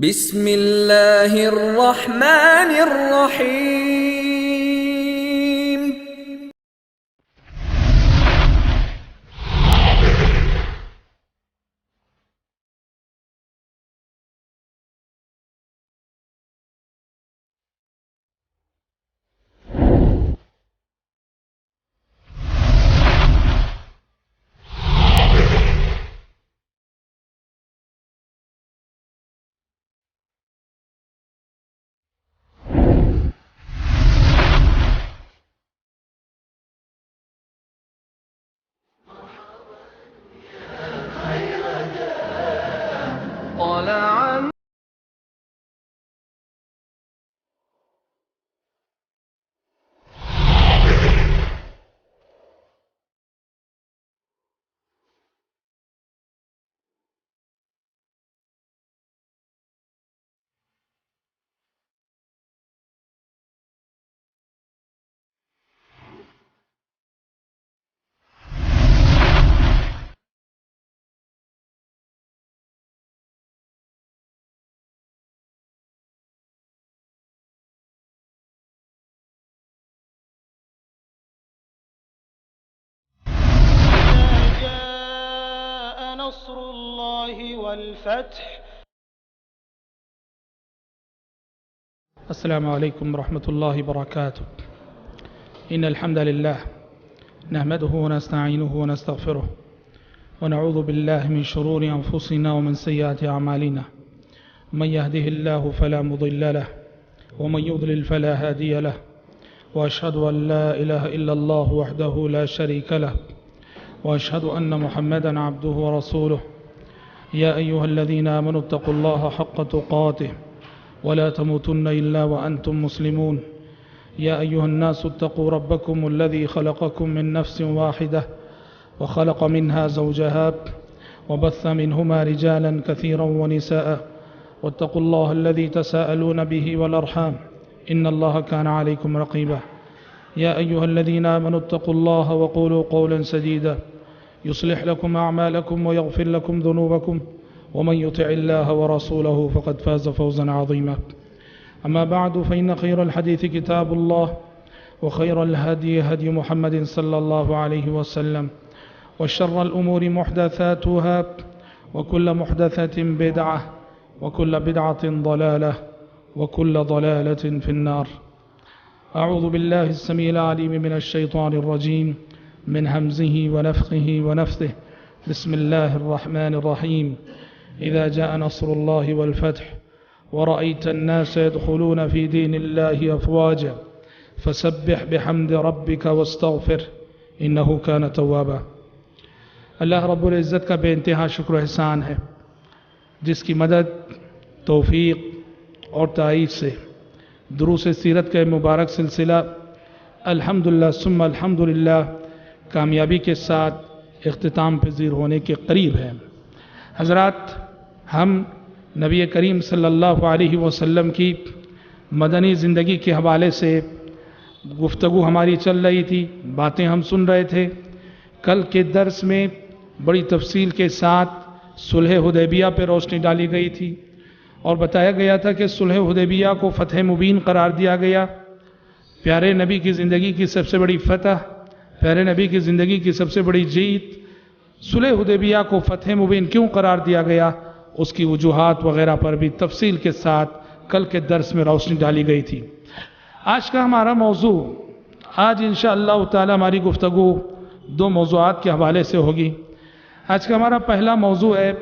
بسم اللہ الرحمن الرحیم۔ طلع جاء نصر الله والفتح. السلام عليكم ورحمة الله وبركاته. إن الحمد لله نحمده ونستعينه ونستغفره ونعوذ بالله من شرور أنفسنا ومن سيئات أعمالنا. من يهده الله فلا مضل له ومن يضلل فلا هادي له، وأشهد أن لا إله إلا الله وحده لا شريك له، وأشهد أن محمدًا عبده ورسوله. يا أيها الذين آمنوا اتقوا الله حق تقاته ولا تموتن إلا وأنتم مسلمون. يا أيها الناس اتقوا ربكم الذي خلقكم من نفس واحدة وخلق منها زوجها وبث منهما رجالا كثيرا ونساء، واتقوا الله الذي تساءلون به والأرحام إن الله كان عليكم رقيبا. يا أيها الذين آمنوا اتقوا الله وقولوا قولا سديدا يصلح لكم أعمالكم ويغفر لكم ذنوبكم، ومن يطع الله ورسوله فقد فاز فوزا عظيما. أما بعد، فإن خير الحديث كتاب الله، وخير الهدي هدي محمد صلى الله عليه وسلم، وشر الأمور محدثاتها، وكل محدثة بدعة، وكل بدعة ضلالة، وكل ضلالة في النار. أعوذ بالله السميع العليم من الشيطان الرجيم من همزه ونفخه ونفثه. بسم الله الرحمن الرحيم. إذا جاء نصر الله والفتح ورأيت الناس يدخلون في دين الله أفواجا فسبح بحمد ربك واستغفر إنه كان توابا. اللہ رب العزت کا بے انتہا شکر و احسان ہے، جس کی مدد، توفیق اور تائید سے دروس سیرت کا مبارک سلسلہ الحمدللہ ثم الحمدللہ کامیابی کے ساتھ اختتام پذیر ہونے کے قریب ہے۔ حضرات، ہم نبی کریم صلی اللہ علیہ وسلم کی مدنی زندگی کے حوالے سے گفتگو ہماری چل رہی تھی، باتیں ہم سن رہے تھے۔ کل کے درس میں بڑی تفصیل کے ساتھ صلح حدیبیہ پہ روشنی ڈالی گئی تھی، اور بتایا گیا تھا کہ صلح حدیبیہ کو فتح مبین قرار دیا گیا۔ پیارے نبی کی زندگی کی سب سے بڑی فتح، پیارے نبی کی زندگی کی سب سے بڑی جیت، صلح حدیبیہ کو فتح مبین کیوں قرار دیا گیا، اس کی وجوہات وغیرہ پر بھی تفصیل کے ساتھ کل کے درس میں روشنی ڈالی گئی تھی۔ آج کا ہمارا موضوع، آج انشاءاللہ تعالی ہماری گفتگو دو موضوعات کے حوالے سے ہوگی۔ آج کا ہمارا پہلا موضوع ہے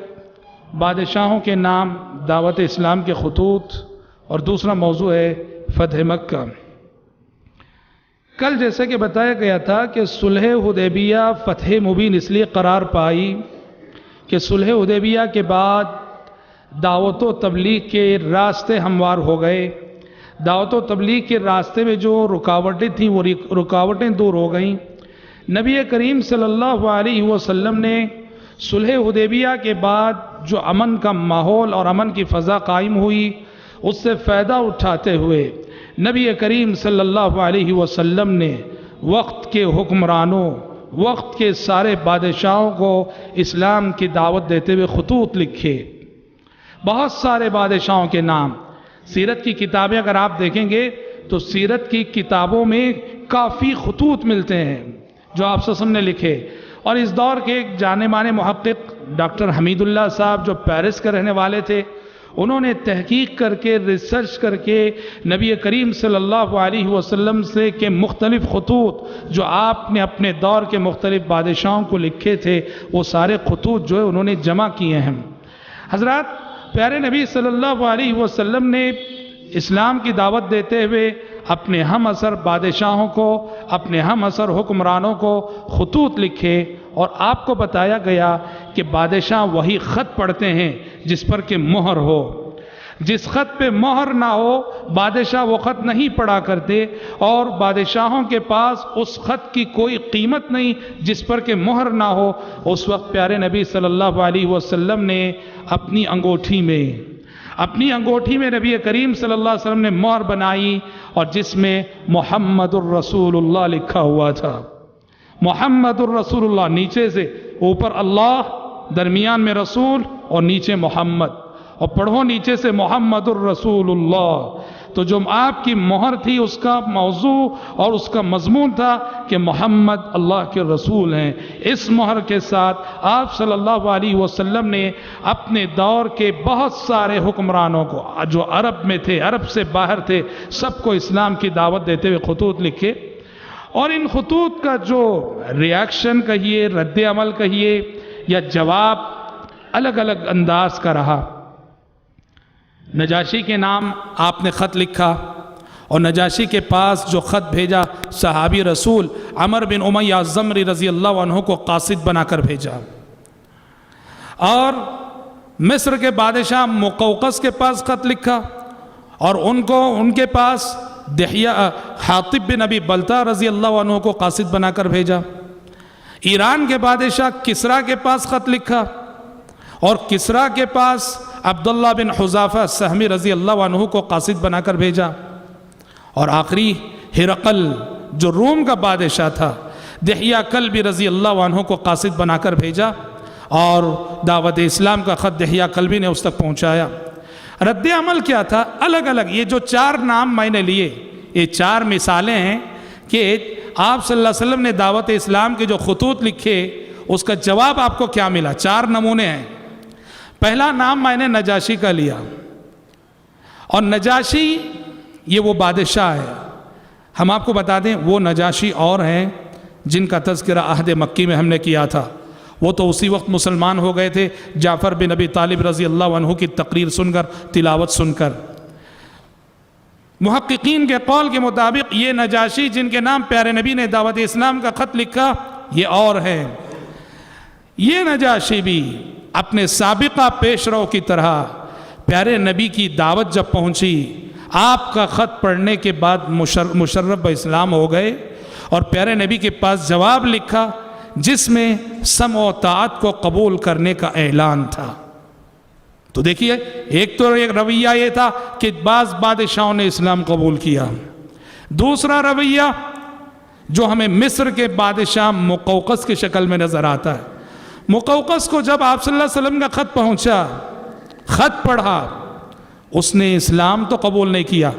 بادشاہوں کے نام، دعوت اسلام کے خطوط، اور دوسرا موضوع ہے فتح مکہ۔ کل جیسے کہ بتایا گیا تھا کہ صلح حدیبیہ فتح مبین اس لیے قرار پائی کہ صلح حدیبیہ کے بعد دعوت و تبلیغ کے راستے ہموار ہو گئے۔ دعوت و تبلیغ کے راستے میں جو رکاوٹیں تھیں وہ رکاوٹیں دور ہو گئیں۔ نبی کریم صلی اللہ علیہ وسلم نے صلح حدیبیہ کے بعد جو امن کا ماحول اور امن کی فضا قائم ہوئی، اس سے فائدہ اٹھاتے ہوئے نبی کریم صلی اللہ علیہ وسلم نے وقت کے حکمرانوں، وقت کے سارے بادشاہوں کو اسلام کی دعوت دیتے ہوئے خطوط لکھے۔ بہت سارے بادشاہوں کے نام. سیرت کی کتابیں اگر آپ دیکھیں گے تو سیرت کی کتابوں میں کافی خطوط ملتے ہیں جو آپ وسلم نے لکھے. اور اس دور کے ایک جانے مانے محقق ڈاکٹر حمید اللہ صاحب جو پیرس کے رہنے والے تھے، انہوں نے تحقیق کر کے ریسرچ کر کے نبی کریم صلی اللہ علیہ وسلم سے کے مختلف خطوط جو آپ نے اپنے دور کے مختلف بادشاہوں کو لکھے تھے، وہ سارے خطوط جو ہے انہوں نے جمع کیے ہیں. حضرات، پیارے نبی صلی اللہ علیہ وسلم نے اسلام کی دعوت دیتے ہوئے اپنے ہم اثر بادشاہوں کو، اپنے ہم اثر حکمرانوں کو خطوط لکھے، اور آپ کو بتایا گیا کہ بادشاہ وہی خط پڑھتے ہیں جس پر کہ مہر ہو. جس خط پہ مہر نہ ہو بادشاہ وہ خط نہیں پڑھا کرتے، اور بادشاہوں کے پاس اس خط کی کوئی قیمت نہیں جس پر کہ مہر نہ ہو. اس وقت پیارے نبی صلی اللہ علیہ وسلم نے اپنی انگوٹھی میں نبی کریم صلی اللہ علیہ وسلم نے مہر بنائی، اور جس میں محمد الرسول اللہ لکھا ہوا تھا. محمد الرسول اللہ، نیچے سے اوپر اللہ، درمیان میں رسول اور نیچے محمد، اور پڑھو نیچے سے محمد الرسول اللہ. تو جو آپ کی مہر تھی اس کا موضوع اور اس کا مضمون تھا کہ محمد اللہ کے رسول ہیں. اس مہر کے ساتھ آپ صلی اللہ علیہ وسلم نے اپنے دور کے بہت سارے حکمرانوں کو جو عرب میں تھے، عرب سے باہر تھے، سب کو اسلام کی دعوت دیتے ہوئے خطوط لکھے. اور ان خطوط کا جو ریاکشن کہیے، رد عمل کہیے یا جواب، الگ الگ انداز کا رہا. نجاشی کے نام آپ نے خط لکھا، اور نجاشی کے پاس جو خط بھیجا صحابی رسول عمر بن امیہ الزمری رضی اللہ عنہ کو قاصد بنا کر بھیجا. اور مصر کے بادشاہ مقوقس کے پاس خط لکھا، اور ان کے پاس دحیہ حاطب بن ابی بلتہ رضی اللہ عنہ کو قاصد بنا کر بھیجا. ایران کے بادشاہ کسریٰ کے پاس خط لکھا، اور کسریٰ کے پاس عبداللہ بن حذافہ سہمی رضی اللہ عنہ کو قاصد بنا کر بھیجا. اور آخری ہرقل جو روم کا بادشاہ تھا، دحیہ کلبی رضی اللہ عنہ کو قاصد بنا کر بھیجا، اور دعوت اسلام کا خط دحیہ کلبی نے اس تک پہنچایا. رد عمل کیا تھا؟ الگ الگ. یہ جو 4 نام میں نے لیے، یہ 4 مثالیں ہیں کہ آپ صلی اللہ علیہ وسلم نے دعوت اسلام کے جو خطوط لکھے اس کا جواب آپ کو کیا ملا. 4 نمونے ہیں. پہلا نام میں نے نجاشی کا لیا، اور نجاشی یہ وہ بادشاہ ہے. ہم آپ کو بتا دیں وہ نجاشی اور ہیں جن کا تذکرہ عہد مکی میں ہم نے کیا تھا. وہ تو اسی وقت مسلمان ہو گئے تھے جعفر بن ابی طالب رضی اللہ عنہ کی تقریر سن کر، تلاوت سن کر. محققین کے قول کے مطابق یہ نجاشی جن کے نام پیارے نبی نے دعوت اسلام کا خط لکھا یہ اور ہیں. یہ نجاشی بھی اپنے سابقہ پیش رو کی طرح پیارے نبی کی دعوت جب پہنچی، آپ کا خط پڑھنے کے بعد مشرف باسلام ہو گئے، اور پیارے نبی کے پاس جواب لکھا جس میں سمع و طاعت کو قبول کرنے کا اعلان تھا. تو دیکھیے، ایک رویہ یہ تھا کہ بعض بادشاہوں نے اسلام قبول کیا. دوسرا رویہ جو ہمیں مصر کے بادشاہ مقوقس کی شکل میں نظر آتا ہے. مقوقس کو جب آپ صلی اللہ علیہ وسلم کا خط پہنچا، خط پڑھا، اس نے اسلام تو قبول نہیں کیا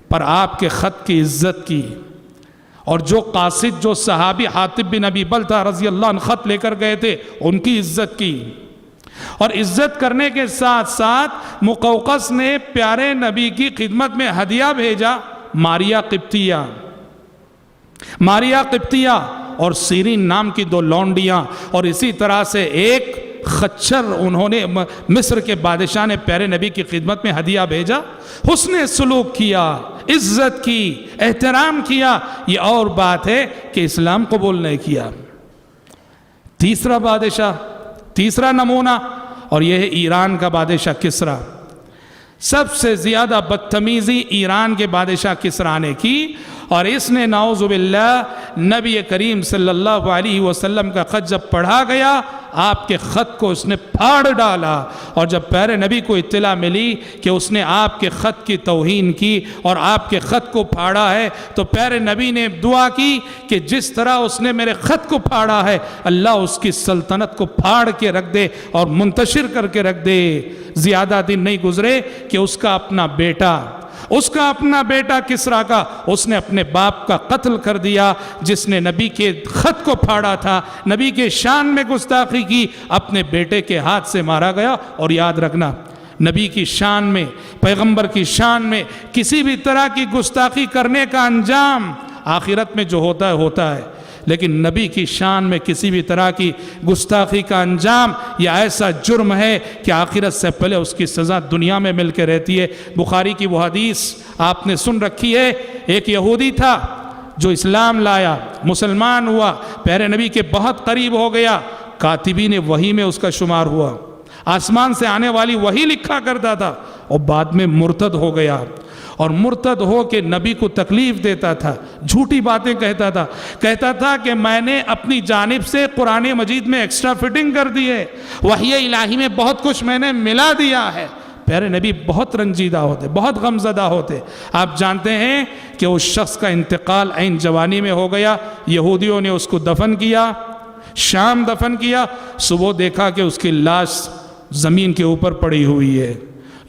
پر آپ کے خط کی عزت کی. اور جو قاصد، جو صحابی حاطب بن ابی بلتہ رضی اللہ عنہ خط لے کر گئے تھے، ان کی عزت کی. اور عزت کرنے کے ساتھ ساتھ مقوقس نے پیارے نبی کی خدمت میں ہدیہ بھیجا، ماریا قبطیہ اور سیرین نام کی 2 لونڈیاں. اور اسی طرح سے ایک خچر انہوں نے مصر کے بادشاہ نے پیارے نبی کی خدمت میں ہدیہ بھیجا. حسن سلوک کیا، عزت کی، احترام کیا. یہ اور بات ہے کہ اسلام قبول نہیں کیا. تیسرا بادشاہ، تیسرا نمونہ، اور یہ ہے ایران کا بادشاہ کسریٰ. سب سے زیادہ بدتمیزی ایران کے بادشاہ کسریٰ نے کی، اور اس نے نعوذ باللہ نبی کریم صلی اللہ علیہ وسلم کا خط جب پڑھا گیا، آپ کے خط کو اس نے پھاڑ ڈالا، اور جب پیارے نبی کو اطلاع ملی کہ اس نے آپ کے خط کی توہین کی اور آپ کے خط کو پھاڑا ہے، تو پیارے نبی نے دعا کی کہ جس طرح اس نے میرے خط کو پھاڑا ہے، اللہ اس کی سلطنت کو پھاڑ کے رکھ دے اور منتشر کر کے رکھ دے۔ زیادہ دن نہیں گزرے کہ اس کا اپنا بیٹا کسریٰ کا اس نے اپنے باپ کا قتل کر دیا، جس نے نبی کے خط کو پھاڑا تھا، نبی کے شان میں گستاخی کی، اپنے بیٹے کے ہاتھ سے مارا گیا۔ اور یاد رکھنا، نبی کی شان میں، پیغمبر کی شان میں کسی بھی طرح کی گستاخی کرنے کا انجام آخرت میں جو ہوتا ہے، لیکن نبی کی شان میں کسی بھی طرح کی گستاخی کا انجام یہ ایسا جرم ہے کہ آخرت سے پہلے اس کی سزا دنیا میں مل کے رہتی ہے۔ بخاری کی وہ حدیث آپ نے سن رکھی ہے، ایک یہودی تھا جو اسلام لایا، مسلمان ہوا، پیارے نبی کے بہت قریب ہو گیا، کاتبین وحی میں اس کا شمار ہوا، آسمان سے آنے والی وحی لکھا کرتا تھا، اور بعد میں مرتد ہو گیا، اور مرتد ہو کے نبی کو تکلیف دیتا تھا، جھوٹی باتیں کہتا تھا کہ میں نے اپنی جانب سے قرآن مجید میں ایکسٹرا فٹنگ کر دی ہے، وحی الہی میں بہت کچھ میں نے ملا دیا ہے۔ پیارے نبی بہت رنجیدہ ہوتے، بہت غمزدہ ہوتے۔ آپ جانتے ہیں کہ اس شخص کا انتقال عین جوانی میں ہو گیا، یہودیوں نے اس کو دفن کیا، شام دفن کیا، صبح دیکھا کہ اس کی لاش زمین کے اوپر پڑی ہوئی ہے۔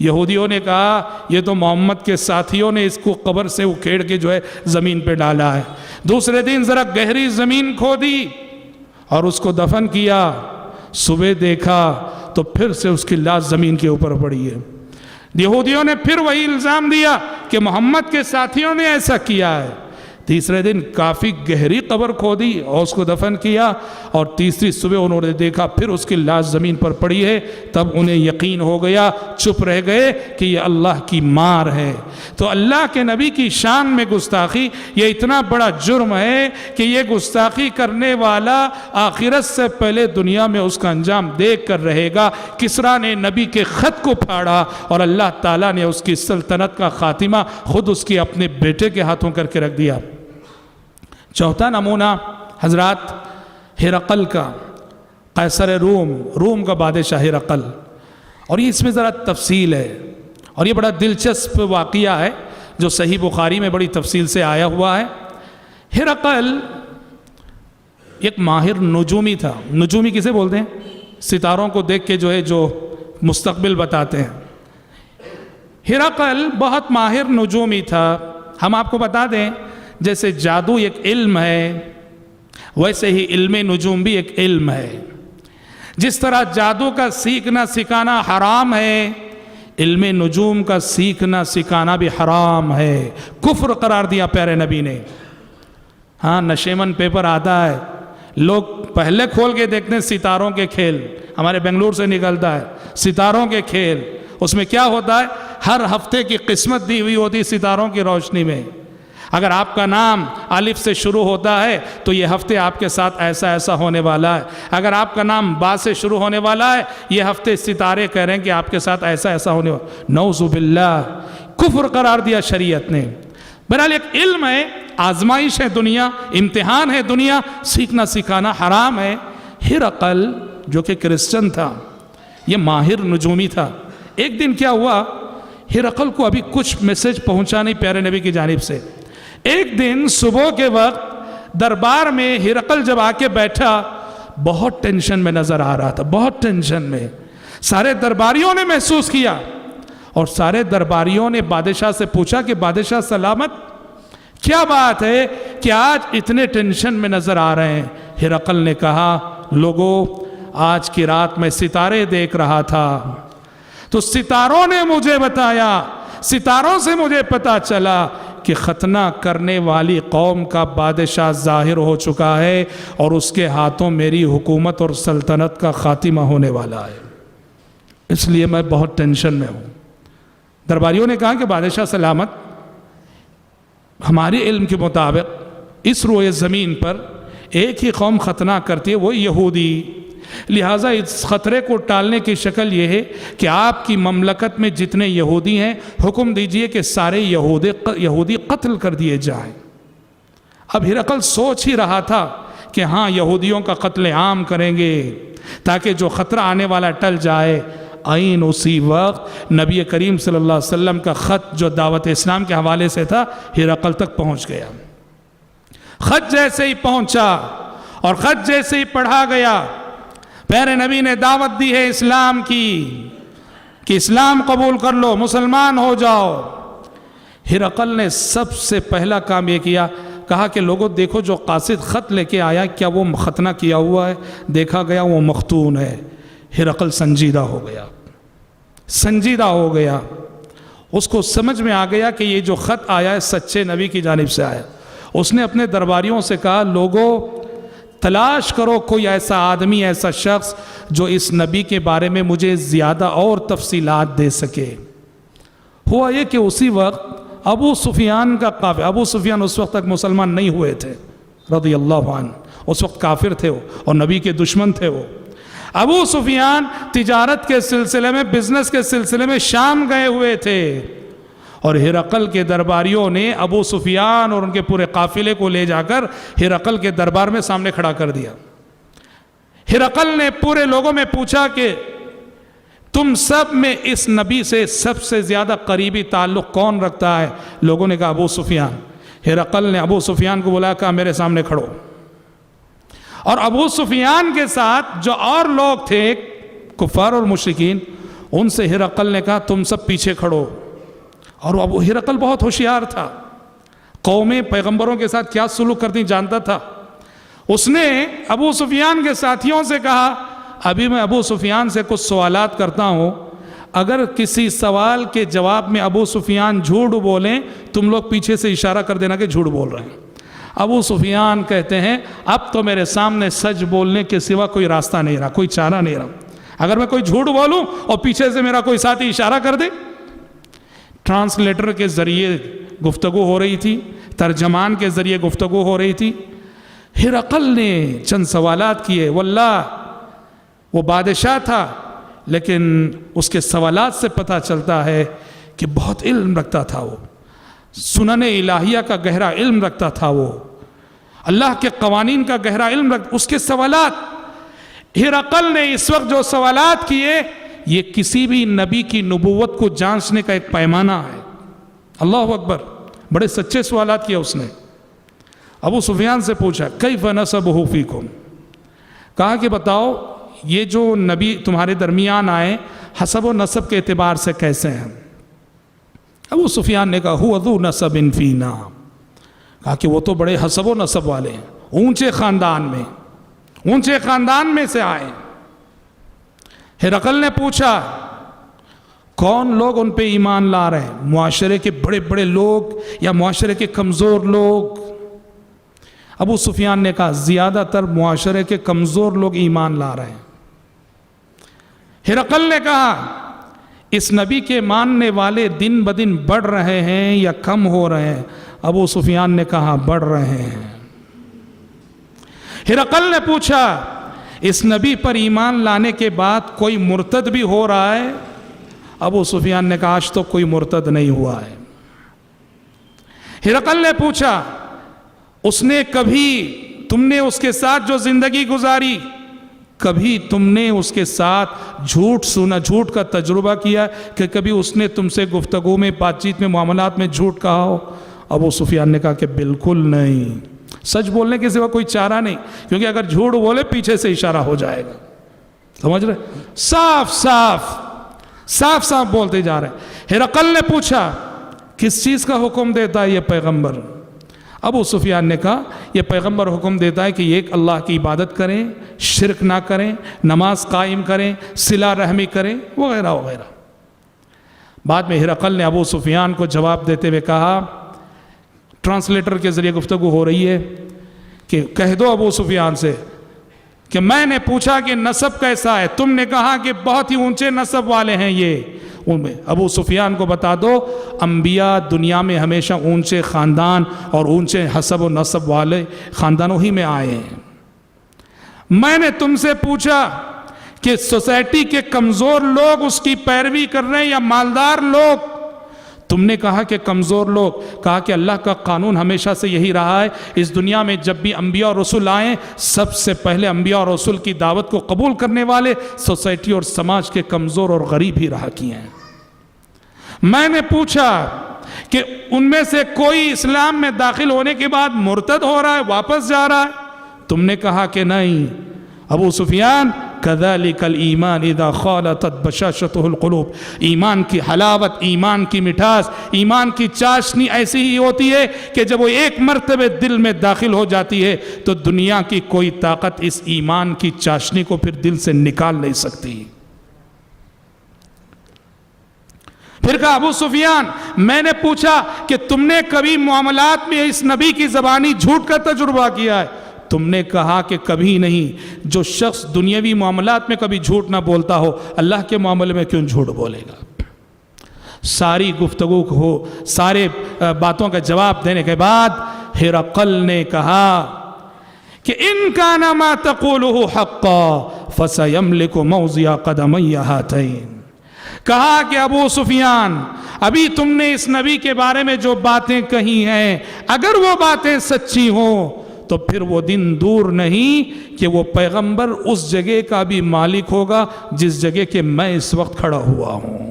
یہودیوں نے کہا یہ تو محمد کے ساتھیوں نے اس کو قبر سے اکھیڑ کے زمین پہ ڈالا ہے۔ دوسرے دن ذرا گہری زمین کھودی اور اس کو دفن کیا، صبح دیکھا تو پھر سے اس کی لاش زمین کے اوپر پڑی ہے۔ یہودیوں نے پھر وہی الزام دیا کہ محمد کے ساتھیوں نے ایسا کیا ہے۔ تیسرے دن کافی گہری قبر کھودی اور اس کو دفن کیا، اور تیسری صبح انہوں نے دیکھا پھر اس کی لاش زمین پر پڑی ہے، تب انہیں یقین ہو گیا، چپ رہ گئے کہ یہ اللہ کی مار ہے۔ تو اللہ کے نبی کی شان میں گستاخی یہ اتنا بڑا جرم ہے کہ یہ گستاخی کرنے والا آخرت سے پہلے دنیا میں اس کا انجام دیکھ کر رہے گا۔ کسریٰ نے نبی کے خط کو پھاڑا اور اللہ تعالیٰ نے اس کی سلطنت کا خاتمہ خود اس کے اپنے بیٹے کے ہاتھوں کر کے رکھ دیا۔ چوتھا نمونہ حضرات ہرقل کا، قیصر روم کا بادشاہ ہرقل، اور یہ اس میں ذرا تفصیل ہے، اور یہ بڑا دلچسپ واقعہ ہے جو صحیح بخاری میں بڑی تفصیل سے آیا ہوا ہے۔ ہرقل ایک ماہر نجومی تھا۔ نجومی کسے بولتے ہیں؟ ستاروں کو دیکھ کے جو مستقبل بتاتے ہیں۔ ہرقل بہت ماہر نجومی تھا۔ ہم آپ کو بتا دیں، جیسے جادو ایک علم ہے، ویسے ہی علم نجوم بھی ایک علم ہے۔ جس طرح جادو کا سیکھنا سکھانا حرام ہے، علم نجوم کا سیکھنا سکھانا بھی حرام ہے، کفر قرار دیا پیارے نبی نے۔ ہاں، نشیمن پیپر آتا ہے، لوگ پہلے کھول کے دیکھتے ہیں ستاروں کے کھیل، ہمارے بنگلور سے نکلتا ہے ستاروں کے کھیل۔ اس میں کیا ہوتا ہے؟ ہر ہفتے کی قسمت دی ہوئی ہوتی ستاروں کی روشنی میں۔ اگر آپ کا نام الف سے شروع ہوتا ہے تو یہ ہفتے آپ کے ساتھ ایسا ہونے والا ہے۔ اگر آپ کا نام با سے شروع ہونے والا ہے، یہ ہفتے ستارے کہہ رہے ہیں کہ آپ کے ساتھ ایسا ہونے والا۔ نعوذ باللہ، کفر قرار دیا شریعت نے۔ بہرحال ایک علم ہے، آزمائش ہے دنیا، امتحان ہے دنیا، سیکھنا سکھانا حرام ہے۔ ہرقل جو کہ کرسچن تھا، یہ ماہر نجومی تھا۔ ایک دن کیا ہوا، ہرقل کو ابھی کچھ میسج پہنچا نہیں پیارے نبی کی جانب سے۔ ایک دن صبح کے وقت دربار میں ہرقل جب آ کے بیٹھا، بہت ٹینشن میں نظر آ رہا تھا، بہت ٹینشن میں۔ سارے درباریوں نے محسوس کیا، اور سارے درباریوں نے بادشاہ سے پوچھا کہ بادشاہ سلامت، کیا بات ہے کہ آج اتنے ٹینشن میں نظر آ رہے ہیں؟ ہرقل نے کہا، لوگوں، آج کی رات میں ستارے دیکھ رہا تھا، تو ستاروں نے مجھے بتایا، ستاروں سے مجھے پتا چلا کہ ختنہ کرنے والی قوم کا بادشاہ ظاہر ہو چکا ہے، اور اس کے ہاتھوں میری حکومت اور سلطنت کا خاتمہ ہونے والا ہے، اس لیے میں بہت ٹینشن میں ہوں۔ درباریوں نے کہا کہ بادشاہ سلامت، ہمارے علم کے مطابق اس روئے زمین پر ایک ہی قوم ختنہ کرتی ہے، وہ یہودی۔ لہٰذا اس خطرے کو ٹالنے کی شکل یہ ہے کہ آپ کی مملکت میں جتنے یہودی ہیں، حکم دیجئے کہ سارے یہودی قتل کر دیے جائیں۔ اب ہرقل سوچ ہی رہا تھا کہ ہاں یہودیوں کا قتل عام کریں گے تاکہ جو خطرہ آنے والا ٹل جائے. عین اسی وقت نبی کریم صلی اللہ علیہ وسلم کا خط جو دعوت اسلام کے حوالے سے تھا ہرقل تک پہنچ گیا. خط جیسے ہی پہنچا اور خط جیسے ہی پڑھا گیا، پیارے نبی نے دعوت دی ہے اسلام کی کہ اسلام قبول کر لو، مسلمان ہو جاؤ. ہرقل نے سب سے پہلا کام یہ کیا، کہا کہ لوگوں دیکھو جو قاصد خط لے کے آیا کیا وہ ختنہ کیا ہوا ہے؟ دیکھا گیا وہ مختون ہے. ہرقل سنجیدہ ہو گیا، سنجیدہ ہو گیا. اس کو سمجھ میں آ گیا کہ یہ جو خط آیا ہے سچے نبی کی جانب سے آیا. اس نے اپنے درباریوں سے کہا لوگوں تلاش کرو کوئی ایسا آدمی، ایسا شخص جو اس نبی کے بارے میں مجھے زیادہ اور تفصیلات دے سکے. ہوا یہ کہ اسی وقت ابو سفیان کا قافلہ، ابو سفیان اس وقت تک مسلمان نہیں ہوئے تھے رضی اللہ عنہ، اس وقت کافر تھے وہ اور نبی کے دشمن تھے وہ. ابو سفیان تجارت کے سلسلے میں، بزنس کے سلسلے میں شام گئے ہوئے تھے اور ہرقل کے درباریوں نے ابو سفیان اور ان کے پورے قافلے کو لے جا کر ہرقل کے دربار میں سامنے کھڑا کر دیا. ہرقل نے پورے لوگوں میں پوچھا کہ تم سب میں اس نبی سے سب سے زیادہ قریبی تعلق کون رکھتا ہے؟ لوگوں نے کہا ابو سفیان. ہرقل نے ابو سفیان کو بلایا، کہا میرے سامنے کھڑو. اور ابو سفیان کے ساتھ جو اور لوگ تھے کفار اور مشرکین، ان سے ہرقل نے کہا تم سب پیچھے کھڑو. اور ابو ہرقل بہت ہوشیار تھا، قومیں پیغمبروں کے ساتھ کیا سلوک کرتی جانتا تھا. اس نے ابو سفیان کے ساتھیوں سے کہا ابھی میں ابو سفیان سے کچھ سوالات کرتا ہوں، اگر کسی سوال کے جواب میں ابو سفیان جھوٹ بولیں تم لوگ پیچھے سے اشارہ کر دینا کہ جھوٹ بول رہے ہیں. ابو سفیان کہتے ہیں اب تو میرے سامنے سچ بولنے کے سوا کوئی راستہ نہیں رہا، کوئی چارہ نہیں رہا. اگر میں کوئی جھوٹ بولوں اور پیچھے سے میرا کوئی ساتھی اشارہ کر دے. ٹرانسلیٹر کے ذریعے گفتگو ہو رہی تھی، ترجمان کے ذریعے گفتگو ہو رہی تھی. ہرقل نے چند سوالات کیے. واللہ وہ بادشاہ تھا لیکن اس کے سوالات سے پتہ چلتا ہے کہ بہت علم رکھتا تھا. وہ سنن الہیہ کا گہرا علم رکھتا تھا، وہ اللہ کے قوانین کا گہرا علم رکھتا. اس کے سوالات، ہرقل نے اس وقت جو سوالات کیے یہ کسی بھی نبی کی نبوت کو جانچنے کا ایک پیمانہ ہے. اللہ اکبر، بڑے سچے سوالات کیے اس نے. ابو سفیان سے پوچھا کیف نسبہ فیکم، کہا کہ بتاؤ یہ جو نبی تمہارے درمیان آئے حسب و نسب کے اعتبار سے کیسے ہیں؟ ابو سفیان نے کہا هو ذو نسب فینا، کہا کہ وہ تو بڑے حسب و نسب والے ہیں، اونچے خاندان میں سے آئے. ہرقل نے پوچھا کون لوگ ان پہ ایمان لا رہے ہیں؟ معاشرے کے بڑے بڑے لوگ یا معاشرے کے کمزور لوگ؟ ابو سفیان نے کہا زیادہ تر معاشرے کے کمزور لوگ ایمان لا رہے ہیں. ہرقل نے کہا اس نبی کے ماننے والے دن بدن بڑھ رہے ہیں یا کم ہو رہے ہیں؟ ابو سفیان نے کہا بڑھ رہے ہیں. ہرقل نے پوچھا اس نبی پر ایمان لانے کے بعد کوئی مرتد بھی ہو رہا ہے؟ ابو سفیان نے کہا آج تو کوئی مرتد نہیں ہوا ہے. ہرقل نے پوچھا اس نے کبھی تم نے اس کے ساتھ جو زندگی گزاری کبھی تم نے اس کے ساتھ جھوٹ سنا، جھوٹ کا تجربہ کیا کہ کبھی اس نے تم سے گفتگو میں، بات چیت میں، معاملات میں جھوٹ کہا ہو؟ ابو سفیان نے کہا کہ بالکل نہیں، سچ بولنے کے سوا کوئی چارہ نہیں، کیونکہ اگر جھوٹ بولے پیچھے سے اشارہ ہو جائے گا. سمجھ رہے؟ صاف صاف بولتے جا رہے ہیں. ہرقل نے پوچھا کس چیز کا حکم دیتا ہے یہ پیغمبر؟ ابو سفیان نے کہا یہ پیغمبر حکم دیتا ہے کہ ایک اللہ کی عبادت کریں، شرک نہ کریں، نماز قائم کریں، صلہ رحمی کریں، وغیرہ وغیرہ. بعد میں ہرقل نے ابو سفیان کو جواب دیتے ہوئے کہا، ٹرانسلیٹر کے ذریعے گفتگو ہو رہی ہے، کہ کہہ دو ابو سفیان سے کہ میں نے پوچھا کہ نسب کیسا ہے، تم نے کہا کہ بہت ہی اونچے نسب والے ہیں یہ. ابو سفیان کو بتا دو انبیاء دنیا میں ہمیشہ اونچے خاندان اور اونچے حسب و نسب والے خاندانوں ہی میں آئے ہیں. میں نے تم سے پوچھا کہ سوسائٹی کے کمزور لوگ اس کی پیروی کر رہے ہیں یا مالدار لوگ؟ تم نے کہا کہ کمزور لوگ، کہا کہ اللہ کا قانون ہمیشہ سے یہی رہا ہے، اس دنیا میں جب بھی انبیاء اور رسول آئیں سب سے پہلے انبیاء اور رسول کی دعوت کو قبول کرنے والے سوسائٹی اور سماج کے کمزور اور غریب ہی رہا کیے ہیں۔ میں نے پوچھا کہ ان میں سے کوئی اسلام میں داخل ہونے کے بعد مرتد ہو رہا ہے، واپس جا رہا ہے؟ تم نے کہا کہ نہیں۔ ابو سفیان کذالک الایمان اذا خالطت بشاشته القلوب، ایمان کی حلاوت، ایمان کی مٹھاس، ایمان کی چاشنی ایسی ہی ہوتی ہے کہ جب وہ ایک مرتبہ دل میں داخل ہو جاتی ہے تو دنیا کی کوئی طاقت اس ایمان کی چاشنی کو پھر دل سے نکال نہیں سکتی۔ پھر کہا ابو سفیان میں نے پوچھا کہ تم نے کبھی معاملات میں اس نبی کی زبانی جھوٹ کا تجربہ کیا ہے؟ تم نے کہا کہ کبھی نہیں۔ جو شخص دنیاوی معاملات میں کبھی جھوٹ نہ بولتا ہو اللہ کے معاملے میں کیوں جھوٹ بولے گا؟ ساری گفتگو کو سارے باتوں کا جواب دینے کے بعد ہرقل نے کہا کہ ان کان ما تقوله حقا فسيملك موضع قدمي هاتين، کہا کہ ابو سفیان ابھی تم نے اس نبی کے بارے میں جو باتیں کہی ہیں اگر وہ باتیں سچی ہوں تو پھر وہ دن دور نہیں کہ وہ پیغمبر اس جگہ کا بھی مالک ہوگا جس جگہ کے میں اس وقت کھڑا ہوا ہوں۔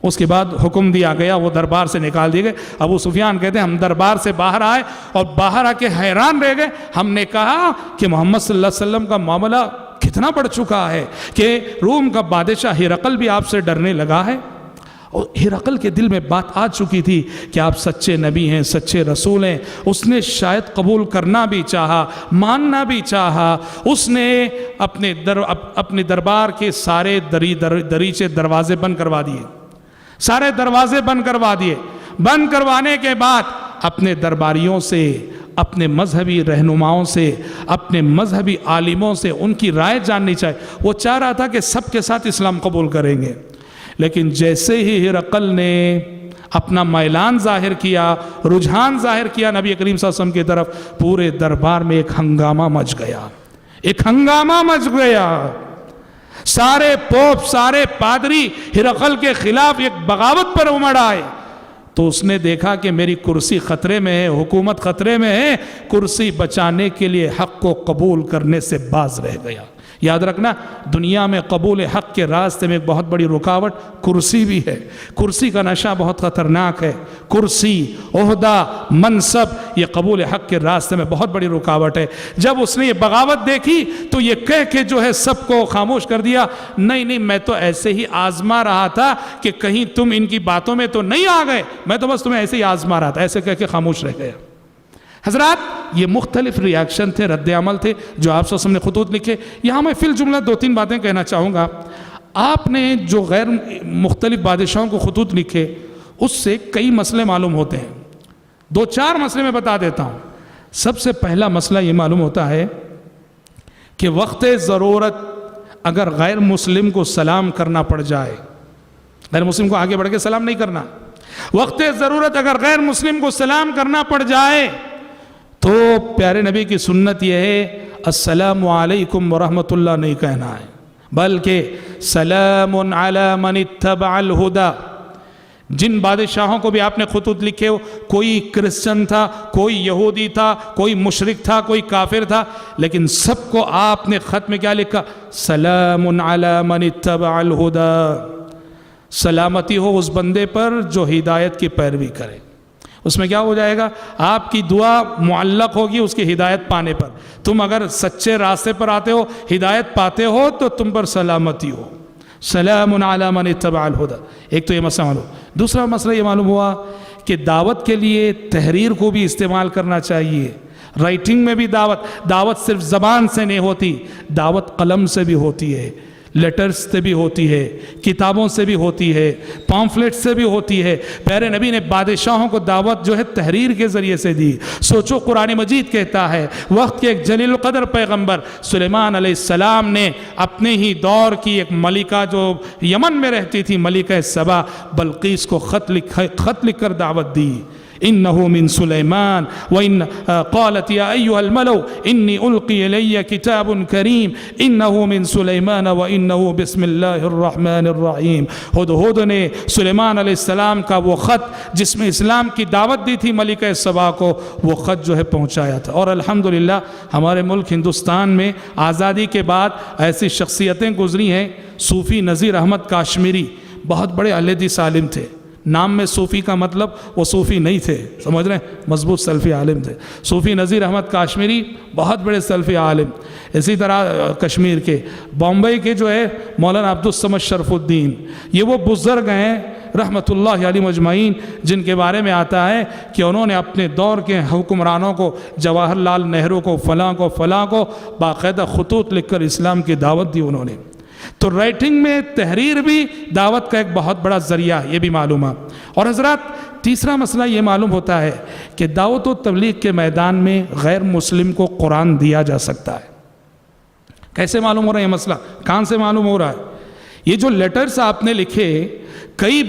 اس کے بعد حکم دیا گیا، وہ دربار سے نکال دیے گئے۔ ابو سفیان کہتے ہیں ہم دربار سے باہر آئے اور باہر آ کے حیران رہ گئے۔ ہم نے کہا کہ محمد صلی اللہ علیہ وسلم کا معاملہ کتنا بڑھ چکا ہے کہ روم کا بادشاہ ہرقل بھی آپ سے ڈرنے لگا ہے۔ اور ہرقل کے دل میں بات آ چکی تھی کہ آپ سچے نبی ہیں، سچے رسول ہیں۔ اس نے شاید قبول کرنا بھی چاہا، ماننا بھی چاہا۔ اس نے اپنے دربار کے سارے دریچے دروازے بند کروا دیے، سارے دروازے بند کروا دیے۔ بند کروانے کے بعد اپنے درباریوں سے، اپنے مذہبی رہنماؤں سے، اپنے مذہبی عالموں سے ان کی رائے جاننی چاہیے۔ وہ چاہ رہا تھا کہ سب کے ساتھ اسلام قبول کریں گے، لیکن جیسے ہی ہرقل نے اپنا میلان ظاہر کیا، رجحان ظاہر کیا نبی کریم صلی اللہ علیہ وسلم کی طرف، پورے دربار میں ایک ہنگامہ مچ گیا، ایک ہنگامہ مچ گیا۔ سارے پوپ، سارے پادری ہرقل کے خلاف ایک بغاوت پر امڑ آئے۔ تو اس نے دیکھا کہ میری کرسی خطرے میں ہے، حکومت خطرے میں ہے، کرسی بچانے کے لیے حق کو قبول کرنے سے باز رہ گیا۔ یاد رکھنا دنیا میں قبول حق کے راستے میں ایک بہت بڑی رکاوٹ کرسی بھی ہے۔ کرسی کا نشہ بہت خطرناک ہے۔ کرسی، عہدہ، منصب، یہ قبول حق کے راستے میں بہت بڑی رکاوٹ ہے۔ جب اس نے یہ بغاوت دیکھی تو یہ کہہ کے جو ہے سب کو خاموش کر دیا، نہیں میں تو ایسے ہی آزما رہا تھا کہ کہیں تم ان کی باتوں میں تو نہیں آ گئے، میں تو بس تمہیں ایسے ہی آزما رہا تھا، ایسے کہہ کے خاموش رہ گیا۔ حضرات یہ مختلف ریاکشن تھے، رد عمل تھے جو آپ صلی اللہ علیہ وسلم نے خطوط لکھے۔ یہاں میں فی الجملہ 2-3 باتیں کہنا چاہوں گا۔ آپ نے جو غیر مختلف بادشاہوں کو خطوط لکھے اس سے کئی مسئلے معلوم ہوتے ہیں۔ 2-4 مسئلے میں بتا دیتا ہوں۔ سب سے پہلا مسئلہ یہ معلوم ہوتا ہے کہ وقت ضرورت اگر غیر مسلم کو سلام کرنا پڑ جائے، غیر مسلم کو آگے بڑھ کے سلام نہیں کرنا، وقت ضرورت اگر غیر مسلم کو سلام کرنا پڑ جائے تو پیارے نبی کی سنت یہ ہے السلام علیکم ورحمۃ اللہ نہیں کہنا ہے، بلکہ سلام علی من اتبع الہدی۔ جن بادشاہوں کو بھی آپ نے خطوط لکھے ہو، کوئی کرسچن تھا، کوئی یہودی تھا، کوئی مشرک تھا، کوئی کافر تھا، لیکن سب کو آپ نے خط میں کیا لکھا؟ سلام علی من اتبع الہدی۔ سلامتی ہو اس بندے پر جو ہدایت کی پیروی کرے۔ اس میں کیا ہو جائے گا؟ آپ کی دعا معلق ہوگی اس کی ہدایت پانے پر۔ تم اگر سچے راستے پر آتے ہو، ہدایت پاتے ہو تو تم پر سلامتی ہو۔ سلام علی من اتبع الہدی۔ ایک تو یہ مسئلہ معلوم۔ دوسرا مسئلہ یہ معلوم ہوا کہ دعوت کے لیے تحریر کو بھی استعمال کرنا چاہیے۔ رائٹنگ میں بھی دعوت صرف زبان سے نہیں ہوتی، دعوت قلم سے بھی ہوتی ہے، لیٹرز سے بھی ہوتی ہے، کتابوں سے بھی ہوتی ہے، پامفلیٹ سے بھی ہوتی ہے۔ پیارے نبی نے بادشاہوں کو دعوت جو ہے تحریر کے ذریعے سے دی۔ سوچو قرآن مجید کہتا ہے وقت کے ایک جلیل القدر پیغمبر سلیمان علیہ السلام نے اپنے ہی دور کی ایک ملکہ جو یمن میں رہتی تھی، ملکہ سبا، بلقیس کو خط لکھ کر دعوت دی۔ إنه من سليمان وإن قالت يا أيها الملو إني ألقي إلي كتاب كريم إنه من سليمان وإنه بسم الله الرحمن الرحيم. ہدہد نے سلیمان علیہ السلام کا وہ خط جس میں اسلام کی دعوت دی تھی ملکہ سبا کو، وہ خط جو ہے پہنچایا تھا. اور الحمدللہ ہمارے ملک ہندوستان میں آزادی کے بعد ایسی شخصیتیں گزری ہیں. صوفی نذیر احمد کاشمیری بہت بڑے اہل حدیث عالم تھے. نام میں صوفی کا مطلب وہ صوفی نہیں تھے، سمجھ رہے ہیں، مضبوط سلفی عالم تھے. صوفی نذیر احمد کاشمیری بہت بڑے سلفی عالم. اسی طرح کشمیر کے بامبئی کے جو ہے مولانا عبدالصمد شرف الدین، یہ وہ بزرگ ہیں رحمۃ اللہ علیہ مجمعین جن کے بارے میں آتا ہے کہ انہوں نے اپنے دور کے حکمرانوں کو، جواہر لال نہرو کو، فلاں کو باقاعدہ خطوط لکھ کر اسلام کی دعوت دی انہوں نے. تو رائٹنگ میں تحریر بھی دعوت کا ایک بہت بڑا ذریعہ ہے، یہ بھی معلوم ہے. اور حضرات تیسرا مسئلہ یہ معلوم ہوتا ہے کہ دعوت و تبلیغ کے میدان میں غیر مسلم کو قرآن دیا جا سکتا ہے. کیسے معلوم ہو رہا ہے یہ مسئلہ؟ کہاں سے معلوم ہو رہا ہے؟ یہ جو لیٹرز آپ نے لکھے، کئی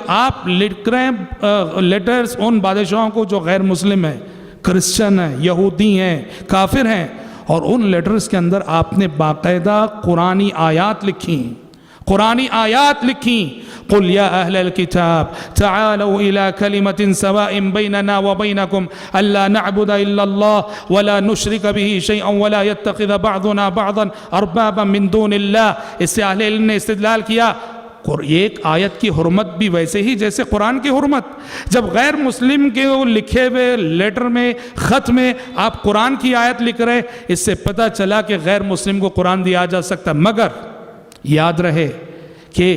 آپ لکھ رہے ہیں لیٹرز ان بادشاہوں کو جو غیر مسلم ہیں، کرسچن ہیں، یہودی ہیں، کافر ہیں، اور ان لیٹرز کے اندر آپ نے باقاعدہ قرآنی آیات لکھیں. قُلْ يَا أَهْلَ الْكِتَابِ تَعَالَوْا إِلَىٰ كَلِمَةٍ سَوَاءٍ بَيْنَنَا وَبَيْنَكُمْ أَلَّا نَعْبُدَ إِلَّا اللَّهَ وَلَا نُشْرِكَ بِهِ شَيْئًا وَلَا يَتَّخِذَ بَعْضُنَا بَعْضًا أَرْبَابًا مِّن دُونِ اللَّهِ. اس سے اہل علم نے استدلال کیا ایک آیت کی حرمت بھی ویسے ہی جیسے قرآن کی حرمت. جب غیر مسلم کے لکھے ہوئے لیٹر میں، خط میں آپ قرآن کی آیت لکھ رہے، اس سے پتہ چلا کہ غیر مسلم کو قرآن دیا جا سکتا. مگر یاد رہے کہ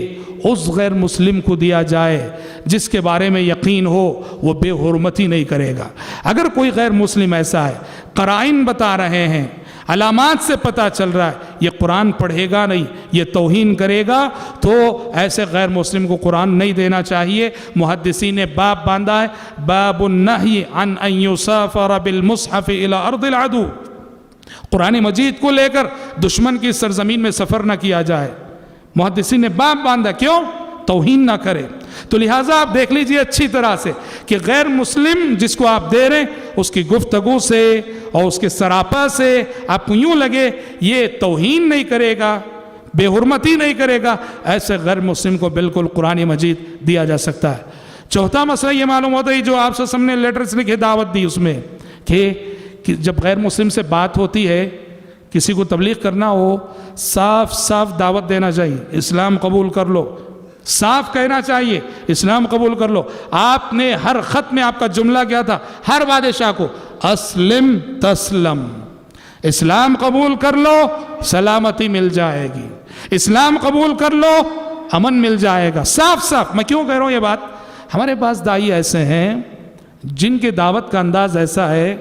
اس غیر مسلم کو دیا جائے جس کے بارے میں یقین ہو وہ بے حرمتی نہیں کرے گا. اگر کوئی غیر مسلم ایسا ہے، قرائن بتا رہے ہیں، علامات سے پتہ چل رہا ہے یہ قرآن پڑھے گا نہیں، یہ توہین کرے گا، تو ایسے غیر مسلم کو قرآن نہیں دینا چاہیے. محدثین نے باب باندھا ہے، باب النہی عن ان یسافر بالمصحف الى ارض العدو. قرآن مجید کو لے کر دشمن کی سرزمین میں سفر نہ کیا جائے. محدثین نے باب باندھا، کیوں؟ توہین نہ کرے. تو لہٰذا آپ دیکھ لیجئے اچھی طرح سے کہ غیر مسلم جس کو آپ دے رہے ہیں اس کی گفتگو سے اور اس کے سراپا سے آپ کو یوں لگے یہ توہین نہیں کرے گا، بے حرمتی نہیں کرے گا، ایسے غیر مسلم کو بالکل قرآن مجید دیا جا سکتا ہے. چوتھا مسئلہ یہ معلوم ہوتا ہے جو آپ سے نے لیٹرز لکھے، دعوت دی اس میں کہ جب غیر مسلم سے بات ہوتی ہے، کسی کو تبلیغ کرنا ہو، صاف صاف دعوت دینا چاہیے، اسلام قبول کر لو. صاف کہنا چاہیے اسلام قبول کر لو. آپ نے ہر خط میں آپ کا جملہ کیا تھا؟ ہر بادشاہ کو اسلم تسلم، اسلام قبول کر لو سلامتی مل جائے گی، اسلام قبول کر لو امن مل جائے گا. صاف صاف. میں کیوں کہہ رہا ہوں یہ بات؟ ہمارے پاس داعی ایسے ہیں جن کے دعوت کا انداز ایسا ہے،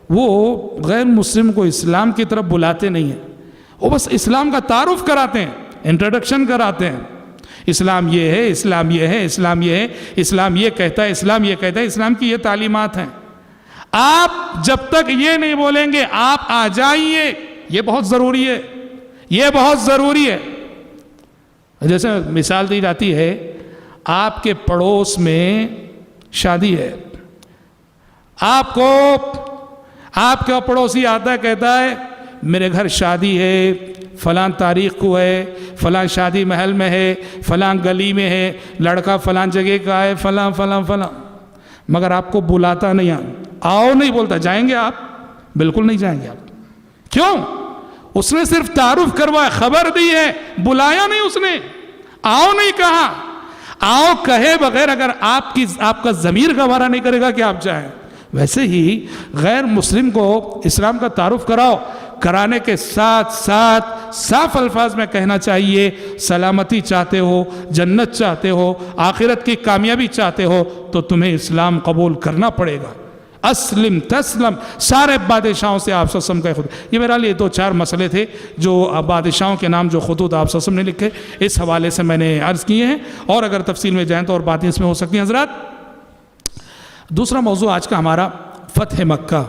وہ غیر مسلم کو اسلام کی طرف بلاتے نہیں ہیں، وہ بس اسلام کا تعارف کراتے ہیں، انٹروڈکشن کراتے ہیں. اسلام یہ ہے، اسلام یہ ہے، اسلام یہ ہے، اسلام یہ کہتا ہے، اسلام یہ کہتا ہے، اسلام کی یہ تعلیمات ہیں. آپ جب تک یہ نہیں بولیں گے آپ آ جائیے، یہ بہت ضروری ہے، یہ بہت ضروری ہے. جیسے مثال دی جاتی ہے، آپ کے پڑوس میں شادی ہے، آپ کا پڑوسی آتا ہے، کہتا ہے میرے گھر شادی ہے، فلاں تاریخ کو ہے، فلاں شادی محل میں ہے، فلاں گلی میں ہے، لڑکا فلاں جگہ کا ہے، فلاں فلاں فلاں. مگر آپ کو بلاتا نہیں، آؤ نہیں بولتا. جائیں گے آپ؟ بالکل نہیں جائیں گے آپ. کیوں؟ اس نے صرف تعارف کروایا، خبر دی ہے، بلایا نہیں اس نے، آؤ نہیں کہا. آؤ کہے بغیر اگر آپ کا ضمیر گوارا نہیں کرے گا کہ آپ جائیں. ویسے ہی غیر مسلم کو اسلام کا تعارف کراؤ، کرانے کے ساتھ ساتھ صاف الفاظ میں کہنا چاہیے سلامتی چاہتے ہو، جنت چاہتے ہو، آخرت کی کامیابی چاہتے ہو تو تمہیں اسلام قبول کرنا پڑے گا. اسلم تسلم. سارے بادشاہوں سے آپ وسلم کا خود. یہ میرا لیے 2-4 مسئلے تھے جو بادشاہوں کے نام جو خطوط آپ وسلم نے لکھے، اس حوالے سے میں نے عرض کیے ہیں، اور اگر تفصیل میں جائیں تو اور باتیں اس میں ہو سکتی ہیں. حضرات دوسرا موضوع آج کا ہمارا فتح مکہ.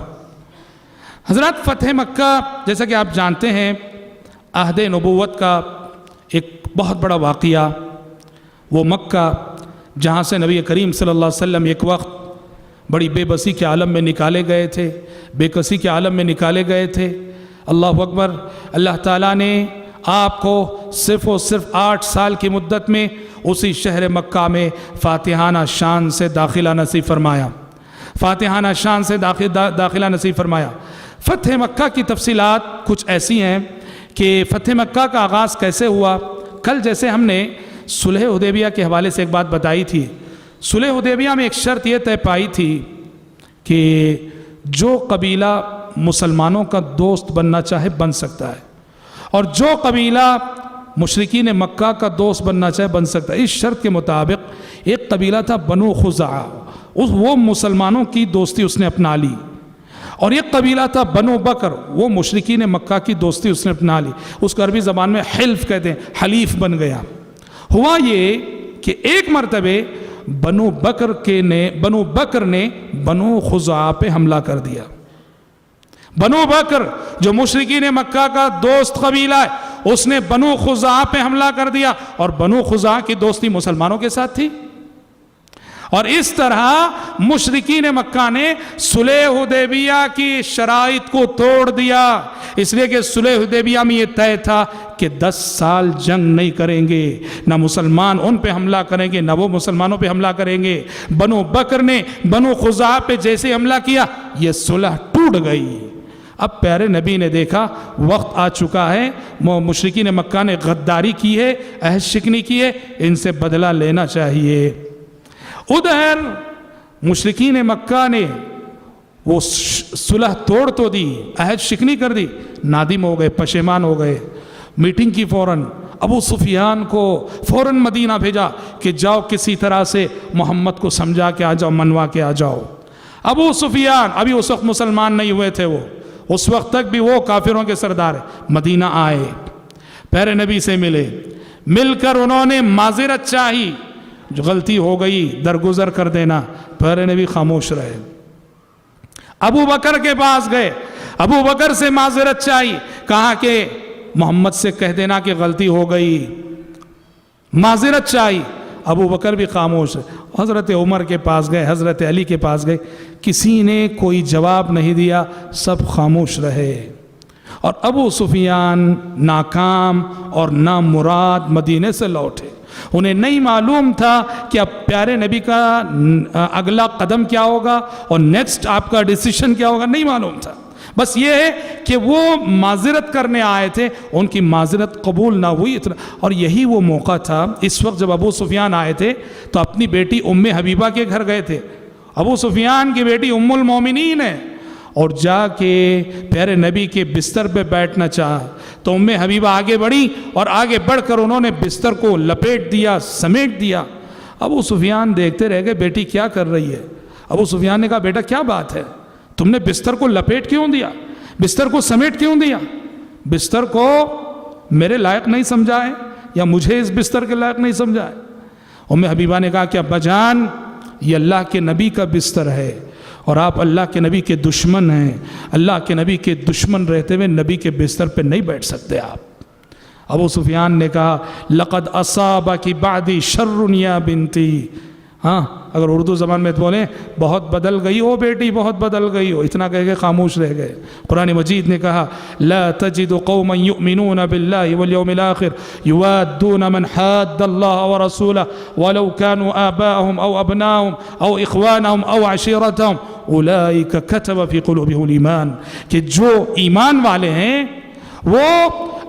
حضرات فتح مکہ جیسا کہ آپ جانتے ہیں عہد نبوت کا ایک بہت بڑا واقعہ، وہ مکہ جہاں سے نبی کریم صلی اللہ علیہ وسلم ایک وقت بڑی بے بسی کے عالم میں نکالے گئے تھے، بے کسی کے عالم میں نکالے گئے تھے۔ اللہ اکبر، اللہ تعالیٰ نے آپ کو صرف اور صرف 8 سال کی مدت میں اسی شہر مکہ میں فاتحانہ شان سے داخلہ نصیب فرمایا، فاتحانہ شان سے داخلہ نصیب فرمایا۔ فتح مکہ کی تفصیلات کچھ ایسی ہیں کہ فتح مکہ کا آغاز کیسے ہوا۔ کل جیسے ہم نے صلح حدیبیہ کے حوالے سے ایک بات بتائی تھی، صلح حدیبیہ میں ایک شرط یہ طے پائی تھی کہ جو قبیلہ مسلمانوں کا دوست بننا چاہے بن سکتا ہے، اور جو قبیلہ مشرکین مکہ کا دوست بننا چاہے بن سکتا ہے۔ اس شرط کے مطابق ایک قبیلہ تھا بنو خزاعہ، وہ مسلمانوں کی دوستی اس نے اپنا لی، اور ایک قبیلہ تھا بنو بکر، وہ مشرکین مکہ کی دوستی اس نے اپنا لی۔ اس کو عربی زبان میں حلف کہتے ہیں، حلیف بن گیا۔ ہوا یہ کہ ایک مرتبہ بنو بکر نے بنو خزاعہ پہ حملہ کر دیا۔ بنو بکر جو مشرکین مکہ کا دوست قبیلہ ہے، اس نے بنو خزاعہ پہ حملہ کر دیا، اور بنو خزاعہ کی دوستی مسلمانوں کے ساتھ تھی، اور اس طرح مشرکین مکہ نے صلح حدیبیہ کی شرائط کو توڑ دیا۔ اس لیے کہ صلح حدیبیہ میں یہ طے تھا کہ 10 سال جنگ نہیں کریں گے، نہ مسلمان ان پہ حملہ کریں گے، نہ وہ مسلمانوں پہ حملہ کریں گے۔ بنو بکر نے بنو خزاعہ پہ جیسے حملہ کیا، یہ صلح ٹوٹ گئی۔ اب پیارے نبی نے دیکھا وقت آ چکا ہے، مشرکین مکہ نے غداری کی ہے، عہد شکنی کی ہے، ان سے بدلہ لینا چاہیے۔ ادھر مشرکین مکہ نے وہ صلح توڑ تو دی، عہد شکنی کر دی، نادم ہو گئے، پشیمان ہو گئے۔ میٹنگ کی فوراً ابو سفیان کو فوراً مدینہ بھیجا کہ جاؤ کسی طرح سے محمد کو سمجھا کے آ جاؤ، منوا کے آ جاؤ۔ ابو سفیان ابھی اس وقت مسلمان نہیں ہوئے تھے، وہ اس وقت تک بھی وہ کافروں کے سردار مدینہ آئے، پیارے نبی سے ملے، مل کر انہوں نے معذرت چاہی، جو غلطی ہو گئی درگزر کر دینا۔ پیارے نبی خاموش رہے۔ ابو بکر کے پاس گئے، ابو بکر سے معذرت چاہی، کہا کہ محمد سے کہہ دینا کہ غلطی ہو گئی، معذرت چاہی۔ ابو بکر بھی خاموش ہے۔ حضرت عمر کے پاس گئے، حضرت علی کے پاس گئے، کسی نے کوئی جواب نہیں دیا، سب خاموش رہے۔ اور ابو سفیان ناکام اور نامراد مدینے سے لوٹے۔ انہیں نہیں معلوم تھا کہ اب پیارے نبی کا اگلا قدم کیا ہوگا اور نیکسٹ آپ کا ڈیسیشن کیا ہوگا، نہیں معلوم تھا۔ بس یہ ہے کہ وہ معذرت کرنے آئے تھے، ان کی معذرت قبول نہ ہوئی، اور یہی وہ موقع تھا۔ اس وقت جب ابو سفیان آئے تھے تو اپنی بیٹی ام حبیبہ کے گھر گئے تھے۔ ابو سفیان کی بیٹی ام المومنین ہے، اور جا کے پیارے نبی کے بستر پہ بیٹھنا چاہا تو ام حبیبہ آگے بڑھی، اور آگے بڑھ کر انہوں نے بستر کو لپیٹ دیا، سمیٹ دیا۔ ابو سفیان دیکھتے رہ گئے، بیٹی کیا کر رہی ہے؟ ابو سفیان نے کہا بیٹا کیا بات ہے، تم نے بستر کو لپیٹ کیوں دیا، بستر کو سمیٹ کیوں دیا؟ بستر کو میرے لائق نہیں سمجھا ہے، یا مجھے اس بستر کے لائق نہیں سمجھا ہے؟ ام حبیبہ نے کہا کہ ابا جان، یہ اللہ کے نبی کا بستر ہے، اور آپ اللہ کے نبی کے دشمن ہیں، اللہ کے نبی کے دشمن رہتے ہوئے نبی کے بستر پہ نہیں بیٹھ سکتے آپ۔ ابو سفیان نے کہا لقد اصابکی بعدی شر یا بنتی، ہاں اگر اردو زبان میں بولیں بہت بدل گئی ہو بیٹی، بہت بدل گئی ہو، اتنا کہہ کے خاموش رہ گئے۔ قرآن مجید نے کہا لا تجد قوما یؤمنون باللہ والیوم الآخر یوادون من حاد اللہ ورسولہ ولو كانوا آباءهم او ابناءهم او اخوانهم او عشیرتهم اولئک کتب فی قلوبهم الایمان، کہ جو ایمان والے ہیں وہ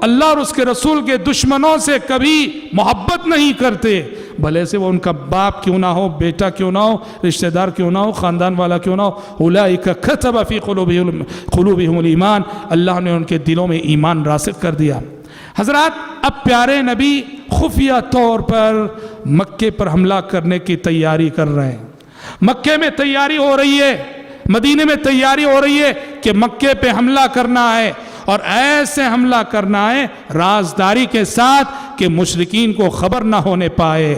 اللہ اور اس کے رسول کے دشمنوں سے کبھی محبت نہیں کرتے، بھلے سے وہ ان کا باپ کیوں نہ ہو، بیٹا کیوں نہ ہو، رشتہ دار کیوں نہ ہو، خاندان والا کیوں نہ ہو۔ اولئک کتب فی قلوبہم الایمان، اللہ نے ان کے دلوں میں ایمان راسخ کر دیا۔ حضرات، اب پیارے نبی خفیہ طور پر مکے پر حملہ کرنے کی تیاری کر رہے ہیں۔ مکے میں تیاری ہو رہی ہے، مدینے میں تیاری ہو رہی ہے کہ مکے پہ حملہ کرنا ہے، اور ایسے حملہ کرنا ہے رازداری کے ساتھ کہ مشرکین کو خبر نہ ہونے پائے۔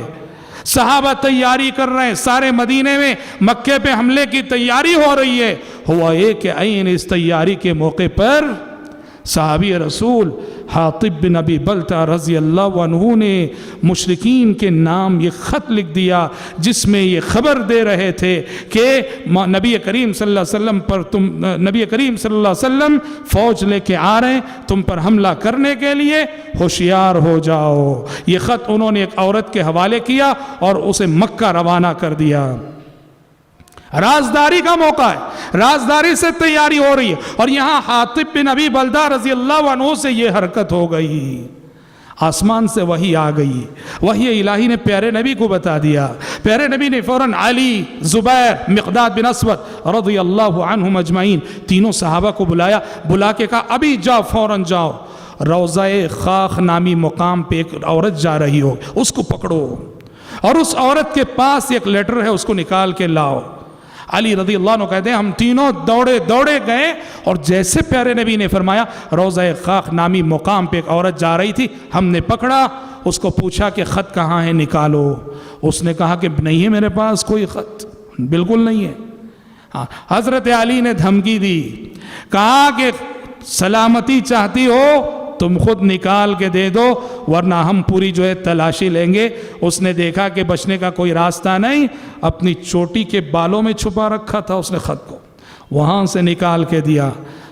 صحابہ تیاری کر رہے ہیں، سارے مدینے میں مکے پہ حملے کی تیاری ہو رہی ہے۔ ہوا یہ کہ عین اس تیاری کے موقع پر صحابی رسول حاطب بن ابی بلتہ رضی اللہ عنہ نے مشرکین کے نام یہ خط لکھ دیا جس میں یہ خبر دے رہے تھے کہ نبی کریم صلی اللہ علیہ وسلم پر نبی کریم صلی اللہ علیہ وسلم فوج لے کے آ رہے ہیں تم پر حملہ کرنے کے لیے، ہوشیار ہو جاؤ۔ یہ خط انہوں نے ایک عورت کے حوالے کیا اور اسے مکہ روانہ کر دیا۔ رازداری کا موقع ہے، رازداری سے تیاری ہو رہی ہے، اور یہاں حاطب بن ابی بلتہ رضی اللہ عنہ سے یہ حرکت ہو گئی۔ آسمان سے وحی آ گئی، وحی الہی نے پیارے نبی کو بتا دیا۔ پیارے نبی نے فوراً علی، زبیر، مقداد بن اسود رضی اللہ عنہم اجمعین تینوں صحابہ کو بلا کے کہا ابھی جاؤ، فوراً جاؤ، روضہ خاخ نامی مقام پہ ایک عورت جا رہی ہو، اس کو پکڑو، اور اس عورت کے پاس ایک لیٹر ہے، اس کو نکال کے لاؤ۔ علی رضی اللہ عنہ کہتے ہیں ہم تینوں دوڑے گئے، اور جیسے پیارے نبی نے فرمایا روضہ خاخ نامی مقام پہ ایک عورت جا رہی تھی، ہم نے پکڑا، اس کو پوچھا کہ خط کہاں ہے، نکالو۔ اس نے کہا کہ نہیں ہے میرے پاس کوئی خط، بالکل نہیں ہے۔ حضرت علی نے دھمکی دی، کہا کہ سلامتی چاہتی ہو تم خود نکال کے دے دو ورنہ ہم پوری جو ہے تلاشی لیں گے۔ اس نے دیکھا کہ بچنے کا کوئی راستہ نہیں، اپنی چوٹی کے بالوں میں چھپا رکھا تھا اس نے خط کو، وہاں سے نکال کے دیا۔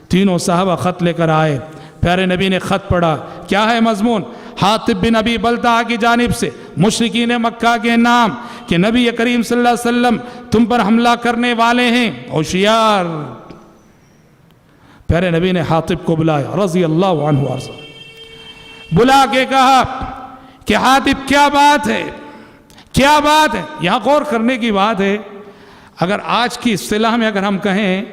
تینوں صحابہ خط لے کر آئے، پیارے نبی نے خط پڑھا، کیا ہے مضمون؟ حاطب بن ابی بلتہ کی جانب سے مشرکین مکہ کے نام کہ نبی کریم صلی اللہ علیہ وسلم تم پر حملہ کرنے والے ہیں، ہوشیار۔ پیارے نبی نے حاطب کو بلایا رضی اللہ عنہ وارضہ، بلا کے کہا کہ حاطب کیا بات ہے، کیا بات ہے؟ یہاں غور کرنے کی بات ہے، اگر آج کی اصطلاح میں اگر ہم کہیں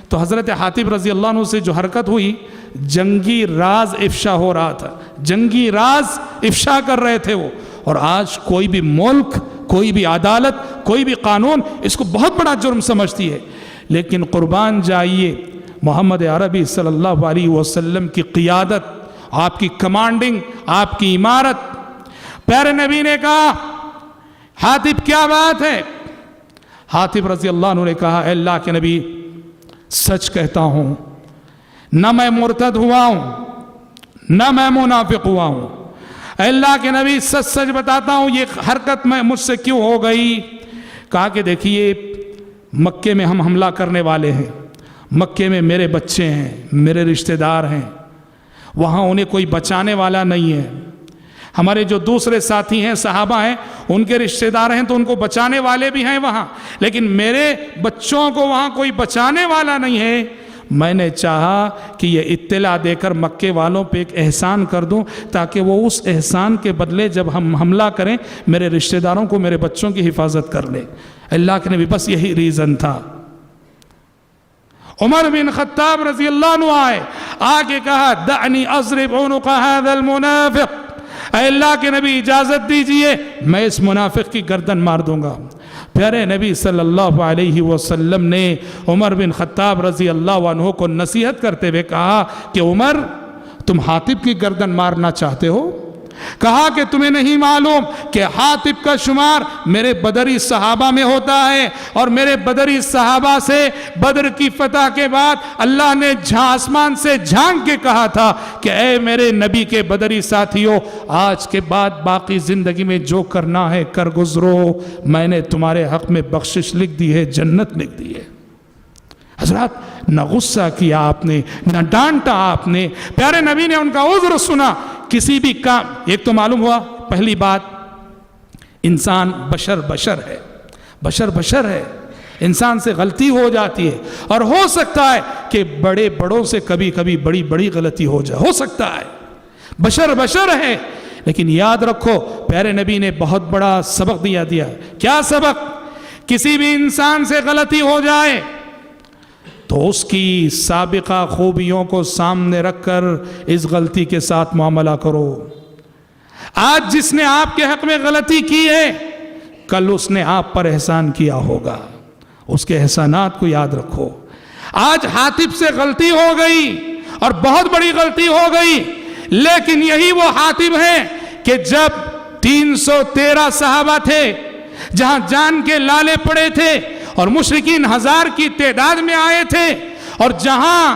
تو حضرت حاطب رضی اللہ عنہ سے جو حرکت ہوئی، جنگی راز افشا ہو رہا تھا، جنگی راز افشا کر رہے تھے وہ۔ اور آج کوئی بھی ملک، کوئی بھی عدالت، کوئی بھی قانون اس کو بہت بڑا جرم سمجھتی ہے، لیکن قربان جائیے محمد عربی صلی اللہ علیہ وسلم کی قیادت، آپ کی کمانڈنگ، آپ کی عمارت۔ پیارے نبی نے کہا حاطب کیا بات ہے؟ حاطب رضی اللہ عنہ نے کہا اے اللہ کے نبی سچ کہتا ہوں، نہ میں مرتد ہوا ہوں نہ میں منافق ہوا ہوں، اے اللہ کے نبی سچ سچ بتاتا ہوں یہ حرکت میں مجھ سے کیوں ہو گئی؟ کہا کہ دیکھیے مکے میں ہم حملہ کرنے والے ہیں، مکے میں میرے بچے ہیں، میرے رشتہ دار ہیں، وہاں انہیں کوئی بچانے والا نہیں ہے، ہمارے جو دوسرے ساتھی ہیں صحابہ ہیں ان کے رشتہ دار ہیں تو ان کو بچانے والے بھی ہیں وہاں، لیکن میرے بچوں کو وہاں کوئی بچانے والا نہیں ہے۔ میں نے چاہا کہ یہ اطلاع دے کر مکے والوں پہ ایک احسان کر دوں تاکہ وہ اس احسان کے بدلے جب ہم حملہ کریں میرے رشتہ داروں کو، میرے بچوں کی حفاظت کر لیں۔ اللہ کے نبی بس یہی ریزن تھا۔ عمر بن خطاب رضی اللہ عنہ آگے کہا دعنی اضرب عنق هذا المنافق، اے اللہ کے نبی اجازت دیجئے میں اس منافق کی گردن مار دوں گا۔ پیارے نبی صلی اللہ علیہ وسلم نے عمر بن خطاب رضی اللہ عنہ کو نصیحت کرتے ہوئے کہا کہ عمر تم حاطب کی گردن مارنا چاہتے ہو؟ کہا کہ تمہیں نہیں معلوم کہ حاطب کا شمار میرے بدری صحابہ میں ہوتا ہے، اور میرے بدری صحابہ سے بدر کی فتح کے بعد اللہ نے آسمان سے جھانک کے کہا تھا کہ اے میرے نبی کے بدری ساتھیوں، آج کے بعد باقی زندگی میں جو کرنا ہے کر گزرو، میں نے تمہارے حق میں بخشش لکھ دی ہے، جنت لکھ دی ہے۔ حضرات نہ غصہ کیا آپ نے، نہ ڈانٹا آپ نے، پیارے نبی نے ان کا عذر سنا۔ کسی بھی کام، ایک تو معلوم ہوا پہلی بات انسان بشر ہے، بشر ہے، انسان سے غلطی ہو جاتی ہے، اور ہو سکتا ہے کہ بڑوں سے کبھی بڑی غلطی ہو جائے، ہو سکتا ہے، بشر ہے۔ لیکن یاد رکھو پیارے نبی نے بہت بڑا سبق دیا۔ کیا سبق؟ کسی بھی انسان سے غلطی ہو جائے تو اس کی سابقہ خوبیوں کو سامنے رکھ کر اس غلطی کے ساتھ معاملہ کرو۔ آج جس نے آپ کے حق میں غلطی کی ہے کل اس نے آپ پر احسان کیا ہوگا، اس کے احسانات کو یاد رکھو۔ آج حاطب سے غلطی ہو گئی اور بہت بڑی غلطی ہو گئی، لیکن یہی وہ حاطب ہیں کہ جب 313 صحابہ تھے، جہاں جان کے لالے پڑے تھے اور مشرکین 1000 کی تعداد میں آئے تھے، اور جہاں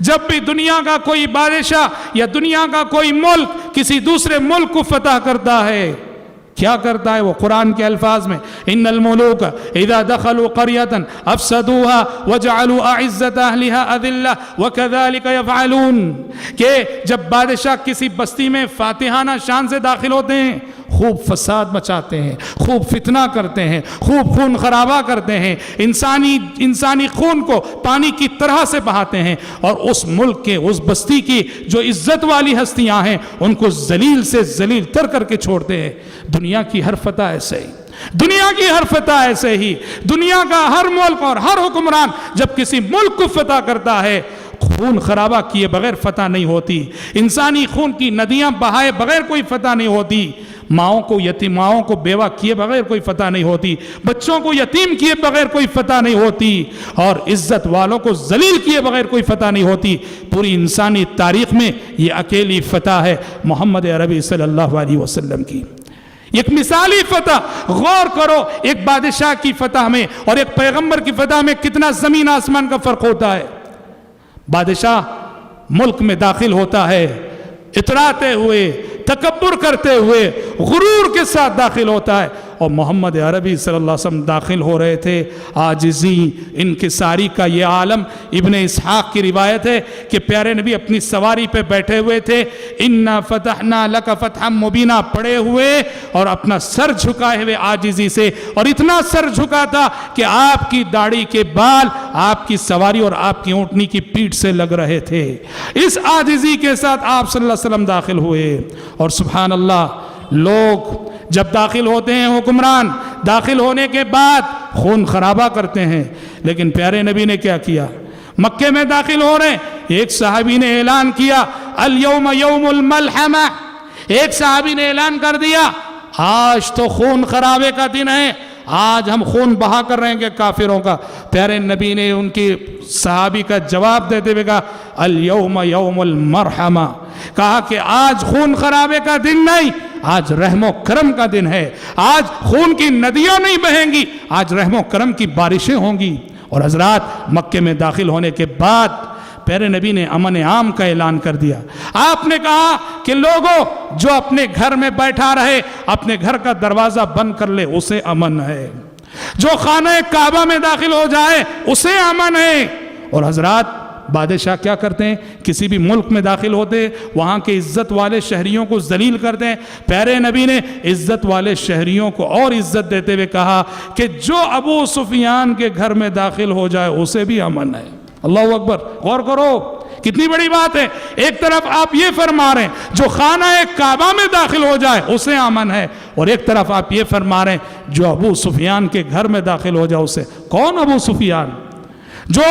جب بھی دنیا کا کوئی بادشاہ یا دنیا کا کوئی ملک کسی دوسرے ملک کو فتح کرتا ہے، کیا کرتا ہے وہ؟ قرآن کے الفاظ میں ان الملوک اذا دخلوا قریۃ افسدوها وجعلوا اعزۃ اہلها اذلہ وکذالک یفعلون، کہ جب بادشاہ کسی بستی میں فاتحانہ شان سے داخل ہوتے ہیں، خوب فساد مچاتے ہیں، خوب فتنہ کرتے ہیں، خوب خون خرابہ کرتے ہیں، انسانی خون کو پانی کی طرح سے بہاتے ہیں، اور اس ملک کے اس بستی کی جو عزت والی ہستیاں ہیں ان کو ذلیل سے ذلیل تر کر کے چھوڑتے ہیں۔ دنیا کی ہر فتح ایسے ہی، دنیا کی ہر فتح ایسے ہی، دنیا کا ہر ملک اور ہر حکمران جب کسی ملک کو فتح کرتا ہے، خون خرابہ کیے بغیر فتح نہیں ہوتی، انسانی خون کی ندیاں بہائے بغیر کوئی فتح نہیں ہوتی، ماؤں کو بیوہ کیے بغیر کوئی فتح نہیں ہوتی، بچوں کو یتیم کیے بغیر کوئی فتح نہیں ہوتی، اور عزت والوں کو ذلیل کیے بغیر کوئی فتح نہیں ہوتی۔ پوری انسانی تاریخ میں یہ اکیلی فتح ہے محمد عربی صلی اللہ علیہ وسلم کی، ایک مثالی فتح۔ غور کرو ایک بادشاہ کی فتح میں اور ایک پیغمبر کی فتح میں کتنا زمین آسمان کا فرق ہوتا ہے۔ بادشاہ ملک میں داخل ہوتا ہے اتراتے ہوئے، تکبر کرتے ہوئے، غرور کے ساتھ داخل ہوتا ہے، اور محمد عربی صلی اللہ علیہ وسلم داخل ہو رہے تھے عاجزی انکساری کا یہ عالم۔ ابن اسحاق کی روایت ہے کہ پیارے نبی اپنی سواری پہ بیٹھے ہوئے تھے، انا فتحنا لک فتحا مبینا پڑے ہوئے اور اپنا سر جھکائے ہوئے عاجزی سے، اور اتنا سر جھکا تھا کہ آپ کی داڑھی کے بال آپ کی سواری اور آپ کی اونٹنی کی پیٹھ سے لگ رہے تھے۔ اس عاجزی کے ساتھ آپ صلی اللہ علیہ وسلم داخل ہوئے، اور سبحان اللہ، لوگ جب داخل ہوتے ہیں حکمران، داخل ہونے کے بعد خون خرابہ کرتے ہیں، لیکن پیارے نبی نے کیا کیا؟ مکے میں داخل ہو رہے، ایک صحابی نے اعلان کیا الیوم یوم الملحمہ، ایک صحابی نے اعلان کر دیا آج تو خون خرابے کا دن ہے، آج ہم خون بہا کر رہے ہیں کہ کافروں کا۔ پیارے نبی نے ان کی صحابی کا جواب دیتے ہوئے کہا الیوم یوم المرحمہ، کہا کہ آج خون خرابے کا دن نہیں، آج رحم و کرم کا دن ہے، آج خون کی ندیاں نہیں بہیں گی، آج رحم و کرم کی بارشیں ہوں گی۔ اور حضرات مکے میں داخل ہونے کے بعد پیارے نبی نے امن عام کا اعلان کر دیا۔ آپ نے کہا کہ لوگوں جو اپنے گھر میں بیٹھا رہے، اپنے گھر کا دروازہ بند کر لے، اسے امن ہے، جو خانہ کعبہ میں داخل ہو جائے اسے امن ہے۔ اور حضرات بادشاہ کیا کرتے ہیں؟ کسی بھی ملک میں داخل ہوتے وہاں کے عزت والے شہریوں کو ذلیل کرتے ہیں۔ پیارے نبی نے عزت والے شہریوں کو اور عزت دیتے ہوئے کہا کہ جو ابو سفیان کے گھر میں داخل ہو جائے اسے بھی امن ہے۔ اللہ اکبر، غور کرو کتنی بڑی بات ہے۔ ایک طرف آپ یہ فرما رہے ہیں جو خانہ کعبہ میں داخل ہو جائے اسے امن ہے، اور ایک طرف آپ یہ فرما رہے ہیں جو ابو سفیان کے گھر میں داخل ہو جائے اسے۔ کون ابو سفیان؟ جو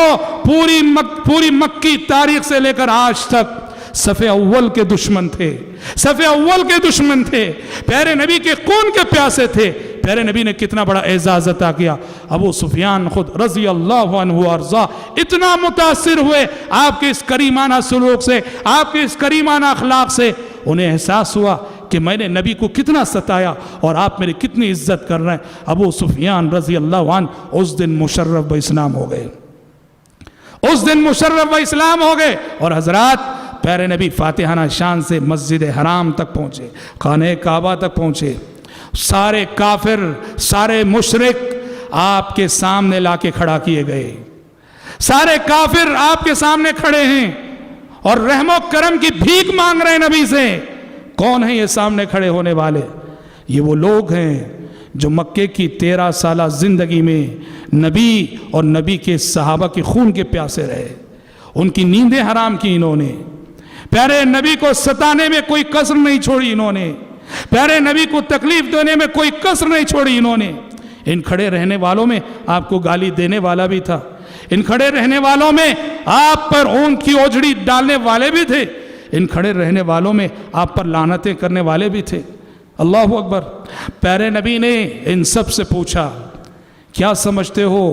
پوری مکی تاریخ سے لے کر آج تک صف اول کے دشمن تھے، صف اول کے دشمن تھے، پیارے نبی کے خون کے پیاسے تھے۔ پیارے نبی نے کتنا بڑا اعزاز عطا کیا۔ ابو سفیان خود رضی اللہ عنہ وارضا اتنا متاثر ہوئے آپ کے اس کریمانہ سلوک سے، آپ کے اس کریمانہ اخلاق سے، انہیں احساس ہوا کہ میں نے نبی کو کتنا ستایا اور آپ میری کتنی عزت کر رہے ہیں۔ ابو سفیان رضی اللہ عنہ اس دن مشرف با اسلام ہو گئے، اس دن مشرف و اسلام ہو گئے۔ اور حضرات پیارے نبی فاتحانہ شان سے مسجد حرام تک پہنچے، خانہ کعبہ تک پہنچے، سارے کافر، سارے مشرک آپ کے سامنے لا کے کھڑا کیے گئے، سارے کافر آپ کے سامنے کھڑے ہیں اور رحم و کرم کی بھیک مانگ رہے ہیں نبی سے۔ کون ہیں یہ سامنے کھڑے ہونے والے؟ یہ وہ لوگ ہیں جو مکے کی 13 سالہ زندگی میں نبی اور نبی کے صحابہ کے خون کے پیاسے رہے، ان کی نیندیں حرام کی انہوں نے، پیارے نبی کو ستانے میں کوئی کسر نہیں چھوڑی انہوں نے، پیارے نبی کو تکلیف دینے میں کوئی کسر نہیں چھوڑی انہوں نے۔ ان کھڑے رہنے والوں میں آپ کو گالی دینے والا بھی تھا، ان کھڑے رہنے والوں میں آپ پر اونٹ کی اوجھڑی ڈالنے والے بھی تھے، ان کھڑے رہنے والوں میں آپ پر لعنتیں کرنے والے بھی تھے۔ اللہ اکبر۔ پیارے نبی نے ان سب سے پوچھا کیا سمجھتے ہو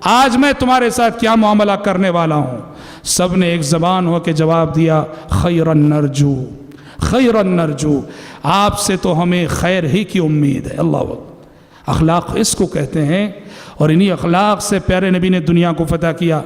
آج میں تمہارے ساتھ کیا معاملہ کرنے والا ہوں؟ سب نے ایک زبان ہو کے جواب دیا خیرن نرجو، خیرن نرجو، آپ سے تو ہمیں خیر ہی کی امید ہے۔ اللہ اکبر۔ اخلاق اس کو کہتے ہیں، اور انہی اخلاق سے پیارے نبی نے دنیا کو فتح کیا۔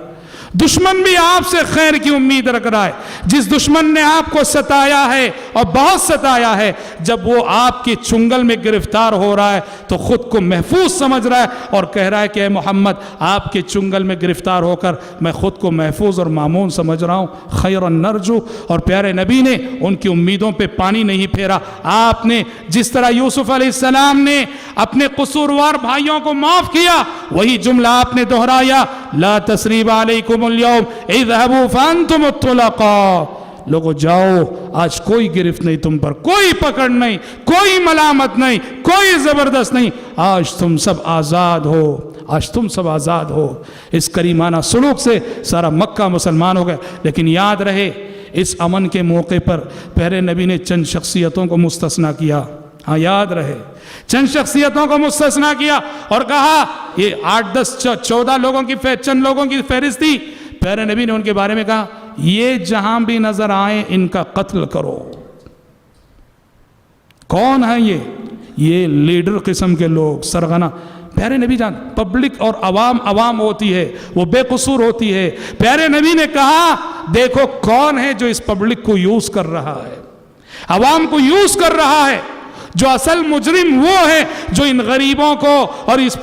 دشمن بھی آپ سے خیر کی امید رکھ رہا ہے. جس دشمن نے آپ کو ستایا ہے اور بہت ستایا ہے، جب وہ آپ کی چنگل میں گرفتار ہو رہا ہے تو خود کو محفوظ سمجھ رہا ہے اور کہہ رہا ہے کہ اے محمد، آپ کے چنگل میں گرفتار ہو کر میں خود کو محفوظ اور مامون سمجھ رہا ہوں. خیرا نرجو. اور پیارے نبی نے ان کی امیدوں پہ پانی نہیں پھیرا. آپ نے جس طرح یوسف علیہ السلام نے اپنے قصوروار بھائیوں کو معاف کیا، وہی جملہ آپ نے دہرایا، لا تثریب علیکم اليوم اذهبوا فانتم الطلقاء. لوگو جاؤ، آج کوئی گرفت نہیں تم پر، کوئی پکڑ نہیں، کوئی ملامت نہیں، کوئی زبردست نہیں. آج تم سب آزاد ہو، آج تم سب آزاد ہو. اس کریمانہ سلوک سے سارا مکہ مسلمان ہو گیا. لیکن یاد رہے، اس امن کے موقع پر پیارے نبی نے چند شخصیتوں کو مستثنا کیا. ہاں یاد رہے، چند شخصیتوں کو مستثنا کیا اور کہا یہ 8 10 14 لوگوں کی چند لوگوں کی فہرست تھی. پیارے نبی نے ان کے بارے میں کہا یہ جہاں بھی نظر آئیں ان کا قتل کرو. کون ہیں یہ لیڈر قسم کے لوگ، سرغنہ. پیارے نبی جان، پبلک اور عوام ہوتی ہے، وہ بے قصور ہوتی ہے. پیارے نبی نے کہا دیکھو کون ہے جو اس پبلک کو یوز کر رہا ہے، عوام کو یوز کر رہا ہے. جو اصل مجرم وہ ہے جو ان غریبوں کو اور اس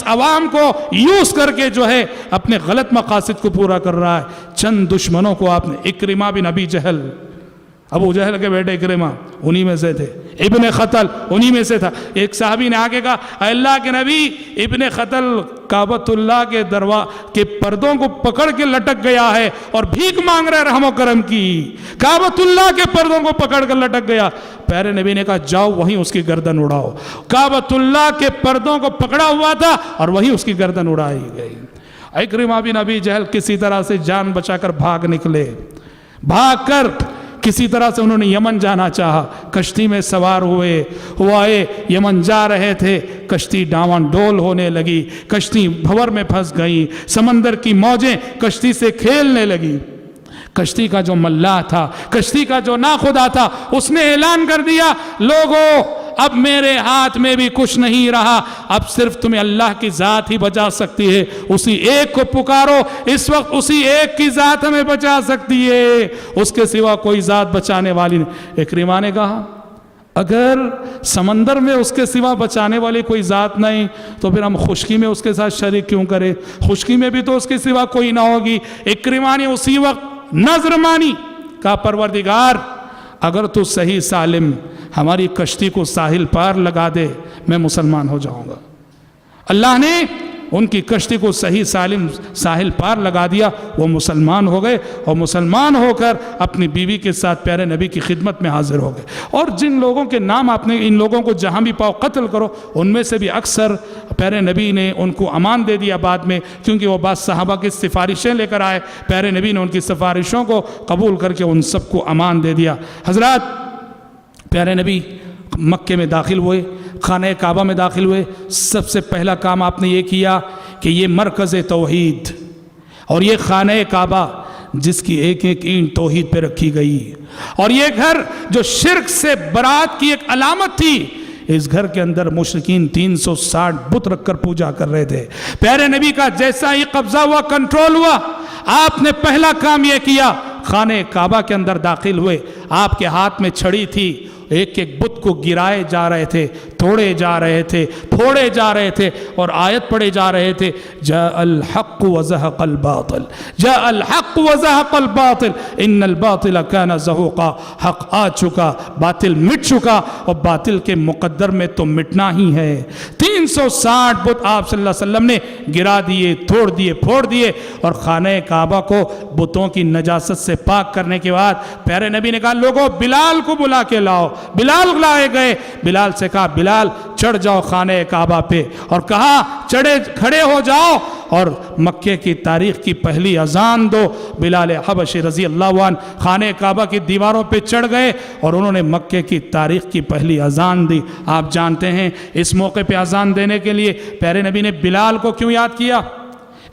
عوام کو یوز کر کے جو ہے اپنے غلط مقاصد کو پورا کر رہا ہے. چند دشمنوں کو آپ نے، اکرمہ بن ابی جہل، ابو جہل کے بیٹے اکرمہ انہی میں سے تھے، ابن خطل انہی میں سے تھا. ایک صحابی نے آگے کہا اے اللہ کے نبی، ابن خطل کعبۃ اللہ کے پردوں کو پکڑ کے لٹک گیا ہے اور بھیک مانگ رہا ہے رحم و کرم کی. کعبۃ اللہ کے پردوں کو پکڑ کر لٹک گیا. پیارے نبی نے کہا جاؤ وہیں اس کی گردن اڑاؤ. کعبۃ اللہ کے پردوں کو پکڑا ہوا تھا اور وہیں اس کی گردن اڑائی گئی. اکرمہ بن ابی جہل کسی طرح سے جان بچا کر بھاگ نکلے. بھاگ کر کسی طرح سے انہوں نے یمن جانا چاہا. کشتی میں سوار ہوئے یمن جا رہے تھے. کشتی ڈاوان ڈول ہونے لگی، کشتی بھور میں پھنس گئی، سمندر کی موجیں کشتی سے کھیلنے لگی. کشتی کا جو ملاح تھا، کشتی کا جو ناخدا تھا، اس نے اعلان کر دیا لوگو اب میرے ہاتھ میں بھی کچھ نہیں رہا، اب صرف تمہیں اللہ کی ذات ہی بچا سکتی ہے. اسی ایک کو پکارو، اس وقت اسی ایک کی ذات ہمیں بچا سکتی ہے، اس کے سوا کوئی ذات بچانے والی نہیں. اکرمہ نے کہا اگر سمندر میں اس کے سوا بچانے والی کوئی ذات نہیں تو پھر ہم خشکی میں اس کے ساتھ شریک کیوں کریں؟ خشکی میں بھی تو اس کے سوا کوئی نہ ہوگی. اکرمہ نے اسی وقت نظر مانی، کہا پروردگار اگر تو صحیح سالم ہماری کشتی کو ساحل پار لگا دے میں مسلمان ہو جاؤں گا. اللہ نے ان کی کشتی کو صحیح سالم ساحل پار لگا دیا. وہ مسلمان ہو گئے اور مسلمان ہو کر اپنی بیوی کے ساتھ پیارے نبی کی خدمت میں حاضر ہو گئے. اور جن لوگوں کے نام آپ نے، ان لوگوں کو جہاں بھی پاؤ قتل کرو، ان میں سے بھی اکثر پیارے نبی نے ان کو امان دے دیا بعد میں، کیونکہ وہ بعض صحابہ کی سفارشیں لے کر آئے. پیارے نبی نے ان کی سفارشوں کو قبول کر کے ان سب کو امان دے دیا. حضرات، پیارے نبی مکے میں داخل ہوئے، خانہ کعبہ میں داخل ہوئے. سب سے پہلا کام آپ نے یہ کیا کہ یہ مرکز توحید اور یہ خانہ کعبہ جس کی ایک ایک اینٹ توحید پہ رکھی گئی، اور یہ گھر جو شرک سے برات کی ایک علامت تھی، اس گھر کے اندر مشرکین 360 بت رکھ کر پوجا کر رہے تھے. پیارے نبی کا جیسا ہی قبضہ ہوا، کنٹرول ہوا، آپ نے پہلا کام یہ کیا، خانہ کعبہ کے اندر داخل ہوئے. آپ کے ہاتھ میں چھڑی تھی، ایک ایک بت کو گرائے جا رہے تھے، توڑے جا رہے تھے، پھوڑے جا رہے تھے اور آیت پڑھے جا رہے تھے جاء الحق وزهق الباطل، جاء الحق وزهق الباطل ان الباطل كان زهوقا. حق آ چکا، باطل مٹ چکا، اور باطل کے مقدر میں تو مٹنا ہی ہے. 360 بت آپ صلی اللہ علیہ وسلم نے گرا دیے، توڑ دیے، پھوڑ دیے، اور خانہ کعبہ کو بتوں کی نجاست سے پاک کرنے کے بعد پیارے نبی نے کہا لوگوں بلال کو بلا کے لاؤ. بلال لائے گئے. بلال سے کہا بلال چڑھ جاؤ خانہ کعبہ پہ، اور کہا کھڑے ہو جاؤ اور مکے کی تاریخ کی پہلی اذان دو. بلال حبشی رضی اللہ عنہ خانہ کعبہ کی دیواروں پہ چڑھ گئے اور انہوں نے مکے کی تاریخ کی پہلی اذان دی. آپ جانتے ہیں اس موقع پہ اذان دینے کے لیے پیارے نبی نے بلال کو کیوں یاد کیا؟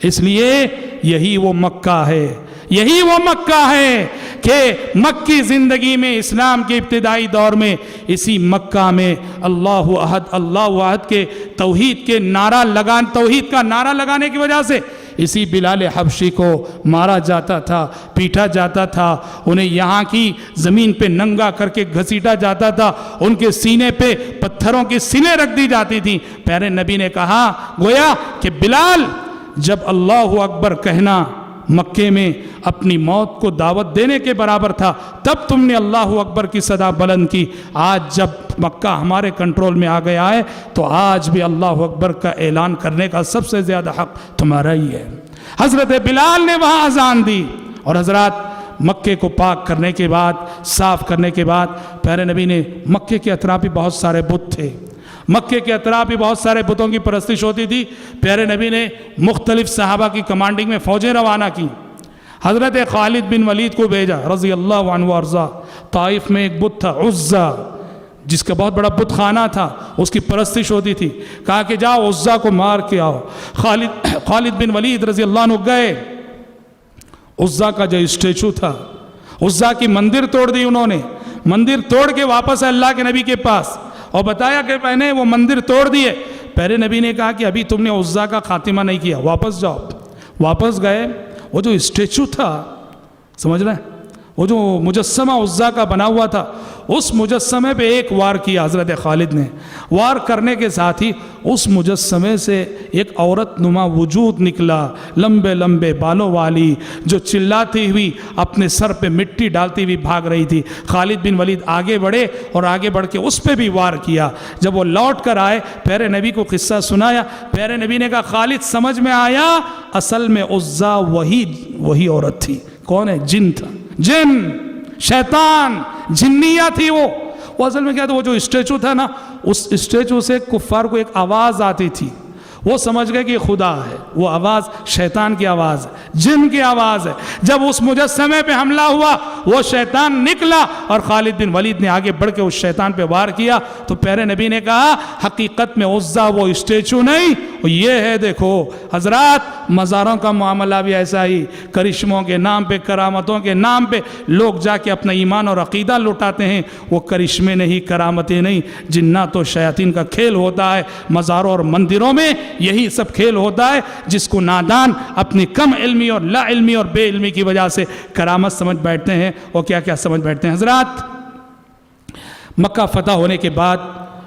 اس لیے یہی وہ مکہ ہے، یہی وہ مکہ ہے کہ مکی زندگی میں اسلام کے ابتدائی دور میں اسی مکہ میں اللہ احد کے توحید کا نعرہ لگانے کی وجہ سے اسی بلال حبشی کو مارا جاتا تھا، پیٹا جاتا تھا، انہیں یہاں کی زمین پہ ننگا کر کے گھسیٹا جاتا تھا، ان کے سینے پہ پتھروں کی سلیں رکھ دی جاتی تھیں۔ پیارے نبی نے کہا گویا کہ بلال جب اللہ اکبر کہنا مکے میں اپنی موت کو دعوت دینے کے برابر تھا، تب تم نے اللہ اکبر کی صدا بلند کی۔ آج جب مکہ ہمارے کنٹرول میں آ گیا ہے تو آج بھی اللہ اکبر کا اعلان کرنے کا سب سے زیادہ حق تمہارا ہی ہے۔ حضرت بلال نے وہاں اذان دی، اور حضرات مکے کو پاک کرنے کے بعد، صاف کرنے کے بعد، پیارے نبی نے مکے کے اطراف بھی بہت سارے بت تھے، مکے کے اطراف بھی بہت سارے بتوں کی پرستش ہوتی تھی۔ پیارے نبی نے مختلف صحابہ کی کمانڈنگ میں فوجیں روانہ کی، حضرت خالد بن ولید کو بھیجا رضی اللہ عنہ وارضا۔ طائف میں ایک بت تھا عزا، جس کا بہت بڑا بت خانہ تھا، اس کی پرستش ہوتی تھی، کہا کہ جاؤ عزا کو مار کے آؤ۔ خالد بن ولید رضی اللہ عنہ گئے، عزا کا جو اسٹیچو تھا، عزا کی مندر توڑ دی انہوں نے، مندر توڑ کے واپس اللہ کے نبی کے پاس اور بتایا کہ میں نے وہ مندر توڑ دیے۔ پیارے نبی نے کہا کہ ابھی تم نے عزا کا خاتمہ نہیں کیا، واپس جاؤ۔ واپس گئے، وہ جو اسٹیچو تھا، سمجھ رہے ہیں، وہ جو مجسمہ عزا کا بنا ہوا تھا، اس مجسمے پہ ایک وار کیا حضرت خالد نے۔ وار کرنے کے ساتھ ہی اس مجسمے سے ایک عورت نما وجود نکلا، لمبے لمبے بالوں والی، جو چلاتی ہوئی اپنے سر پہ مٹی ڈالتی ہوئی بھاگ رہی تھی۔ خالد بن ولید آگے بڑھے اور آگے بڑھ کے اس پہ بھی وار کیا۔ جب وہ لوٹ کر آئے، پیارے نبی کو قصہ سنایا۔ پیارے نبی نے کہا خالد سمجھ میں آیا، اصل میں عزا وہی عورت تھی۔ کون ہے؟ جن تھا، جن، شیطان، جنیہ تھی وہ اصل میں کیا تھا، وہ جو اسٹیچو تھا نا، اس اسٹیچو سے کفار کو ایک آواز آتی تھی، وہ سمجھ گئے کہ یہ خدا ہے، وہ آواز شیطان کی آواز ہے، جن کی آواز ہے۔ جب اس مجسمے پہ حملہ ہوا، وہ شیطان نکلا اور خالد بن ولید نے آگے بڑھ کے اس شیطان پہ وار کیا۔ تو پیارے نبی نے کہا حقیقت میں عزا وہ اسٹیچو نہیں، یہ ہے دیکھو حضرات، مزاروں کا معاملہ بھی ایسا ہی، کرشموں کے نام پہ، کرامتوں کے نام پہ لوگ جا کے اپنا ایمان اور عقیدہ لوٹاتے ہیں۔ وہ کرشمے نہیں، کرامتیں نہیں، جنات و شیاطین کا کھیل ہوتا ہے۔ مزاروں اور مندروں میں یہی سب کھیل ہوتا ہے، جس کو نادان اپنی کم علمی اور لا علمی اور بے علمی کی وجہ سے کرامت سمجھ بیٹھتے ہیں اور کیا کیا سمجھ بیٹھتے ہیں۔ حضرات مکہ فتح ہونے کے بعد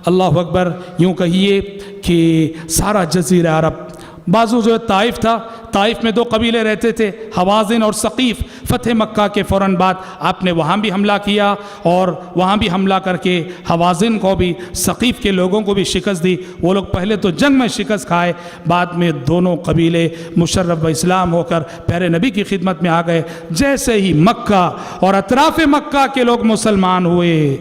اللہ اکبر، یوں کہیے کہ سارا جزیرہ عرب، بازو جو طائف تھا، طائف میں دو قبیلے رہتے تھے، حوازن اور ثقیف۔ فتح مکہ کے فوراً بعد آپ نے وہاں بھی حملہ کیا اور وہاں بھی حملہ کر کے حوازن کو بھی، ثقیف کے لوگوں کو بھی شکست دی۔ وہ لوگ پہلے تو جنگ میں شکست کھائے، بعد میں دونوں قبیلے مشرف و اسلام ہو کر پیارے نبی کی خدمت میں آ گئے۔ جیسے ہی مکہ اور اطراف مکہ کے لوگ مسلمان ہوئے،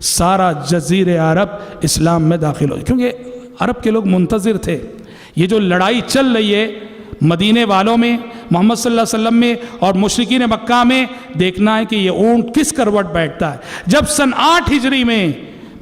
سارا جزیرہ عرب اسلام میں داخل ہوئے، کیونکہ عرب کے لوگ منتظر تھے۔ یہ جو لڑائی چل رہی ہے مدینے والوں میں، محمد صلی اللہ علیہ وسلم میں اور مشرکین مکہ میں، دیکھنا ہے کہ یہ اونٹ کس کروٹ بیٹھتا ہے۔ جب سن 8 ہجری میں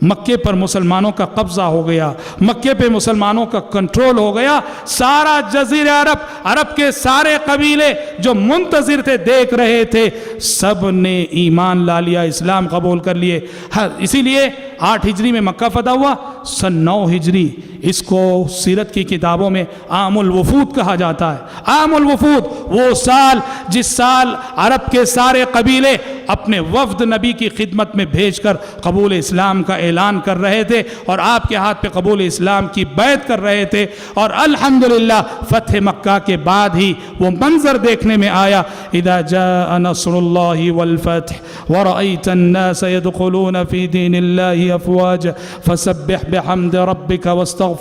مکے پر مسلمانوں کا قبضہ ہو گیا، مکے پہ مسلمانوں کا کنٹرول ہو گیا، سارا جزیرہ عرب کے سارے قبیلے جو منتظر تھے، دیکھ رہے تھے، سب نے ایمان لا لیا، اسلام قبول کر لیے۔ اسی لیے 8 ہجری میں مکہ فتح ہوا، سن 9 ہجری اس کو سیرت کی کتابوں میں عام الوفود کہا جاتا ہے۔ عام الوفود، وہ سال جس سال عرب کے سارے قبیلے اپنے وفد نبی کی خدمت میں بھیج کر قبول اسلام کا اعلان کر رہے تھے اور آپ کے ہاتھ پہ قبول اسلام کی بیعت کر رہے تھے، اور الحمدللہ فتح مکہ کے بعد ہی وہ منظر دیکھنے میں آیا، اذا جاء نصر اللہ والفتح ورأیت الناس يدخلون فی دین اللہ افواجا فسبح بحمد ربک واستغفر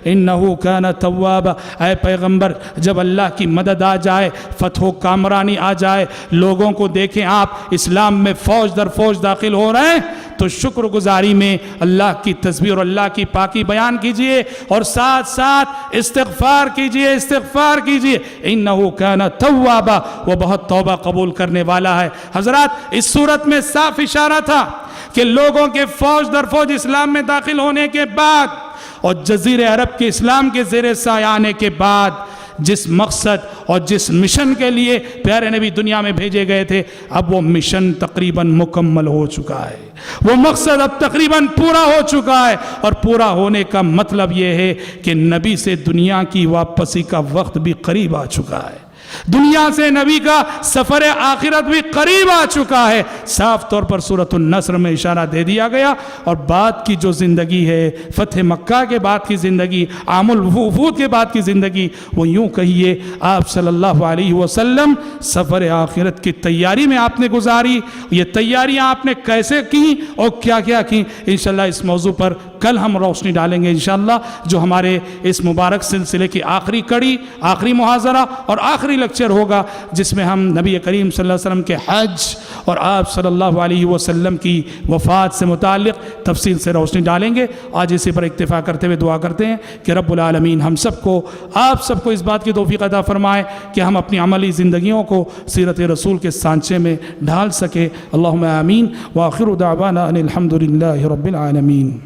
انہ کان توابا۔ اے پیغمبر، جب اللہ کی مدد آ جائے، فتح و کامرانی آ جائے، لوگوں کو دیکھیں آپ اسلام میں فوج در فوج داخل ہو رہے ہیں، تو شکر گزاری میں اللہ کی تسبیح اور اللہ کی پاکی بیان کیجئے اور ساتھ ساتھ استغفار کیجئے انہو کان توابا، وہ بہت توبہ قبول کرنے والا ہے۔ حضرات اس صورت میں صاف اشارہ تھا کہ لوگوں کے فوج در فوج اسلام میں داخل ہونے کے بعد اور جزیرہ عرب کے اسلام کے زیر سایہ آنے کے بعد جس مقصد اور جس مشن کے لیے پیارے نبی دنیا میں بھیجے گئے تھے، اب وہ مشن تقریباً مکمل ہو چکا ہے، وہ مقصد اب تقریباً پورا ہو چکا ہے، اور پورا ہونے کا مطلب یہ ہے کہ نبی سے دنیا کی واپسی کا وقت بھی قریب آ چکا ہے، دنیا سے نبی کا سفر آخرت بھی قریب آ چکا ہے۔ صاف طور پر سورۃ النصر میں اشارہ دے دیا گیا، اور بعد کی جو زندگی ہے، فتح مکہ کے بعد کی زندگی، عام الوفود کے بعد کی زندگی، وہ یوں کہیے آپ صلی اللہ علیہ وسلم سفر آخرت کی تیاری میں آپ نے گزاری۔ یہ تیاریاں آپ نے کیسے کی اور کیا کیا کی، انشاءاللہ اس موضوع پر کل ہم روشنی ڈالیں گے انشاءاللہ، جو ہمارے اس مبارک سلسلے کی آخری کڑی، آخری محاضرہ اور آخری لیکچر ہوگا، جس میں ہم نبی کریم صلی اللہ علیہ وسلم کے حج اور آپ صلی اللہ علیہ وسلم کی وفات سے متعلق تفصیل سے روشنی ڈالیں گے۔ آج اسی پر اکتفا کرتے ہوئے دعا کرتے ہیں کہ رب العالمین ہم سب کو، آپ سب کو اس بات کی توفیق عطا فرمائے کہ ہم اپنی عملی زندگیوں کو سیرت رسول کے سانچے میں ڈھال سکے۔ اللہم آمین، وآخر دعوانا ان الحمد للہ رب العالمین۔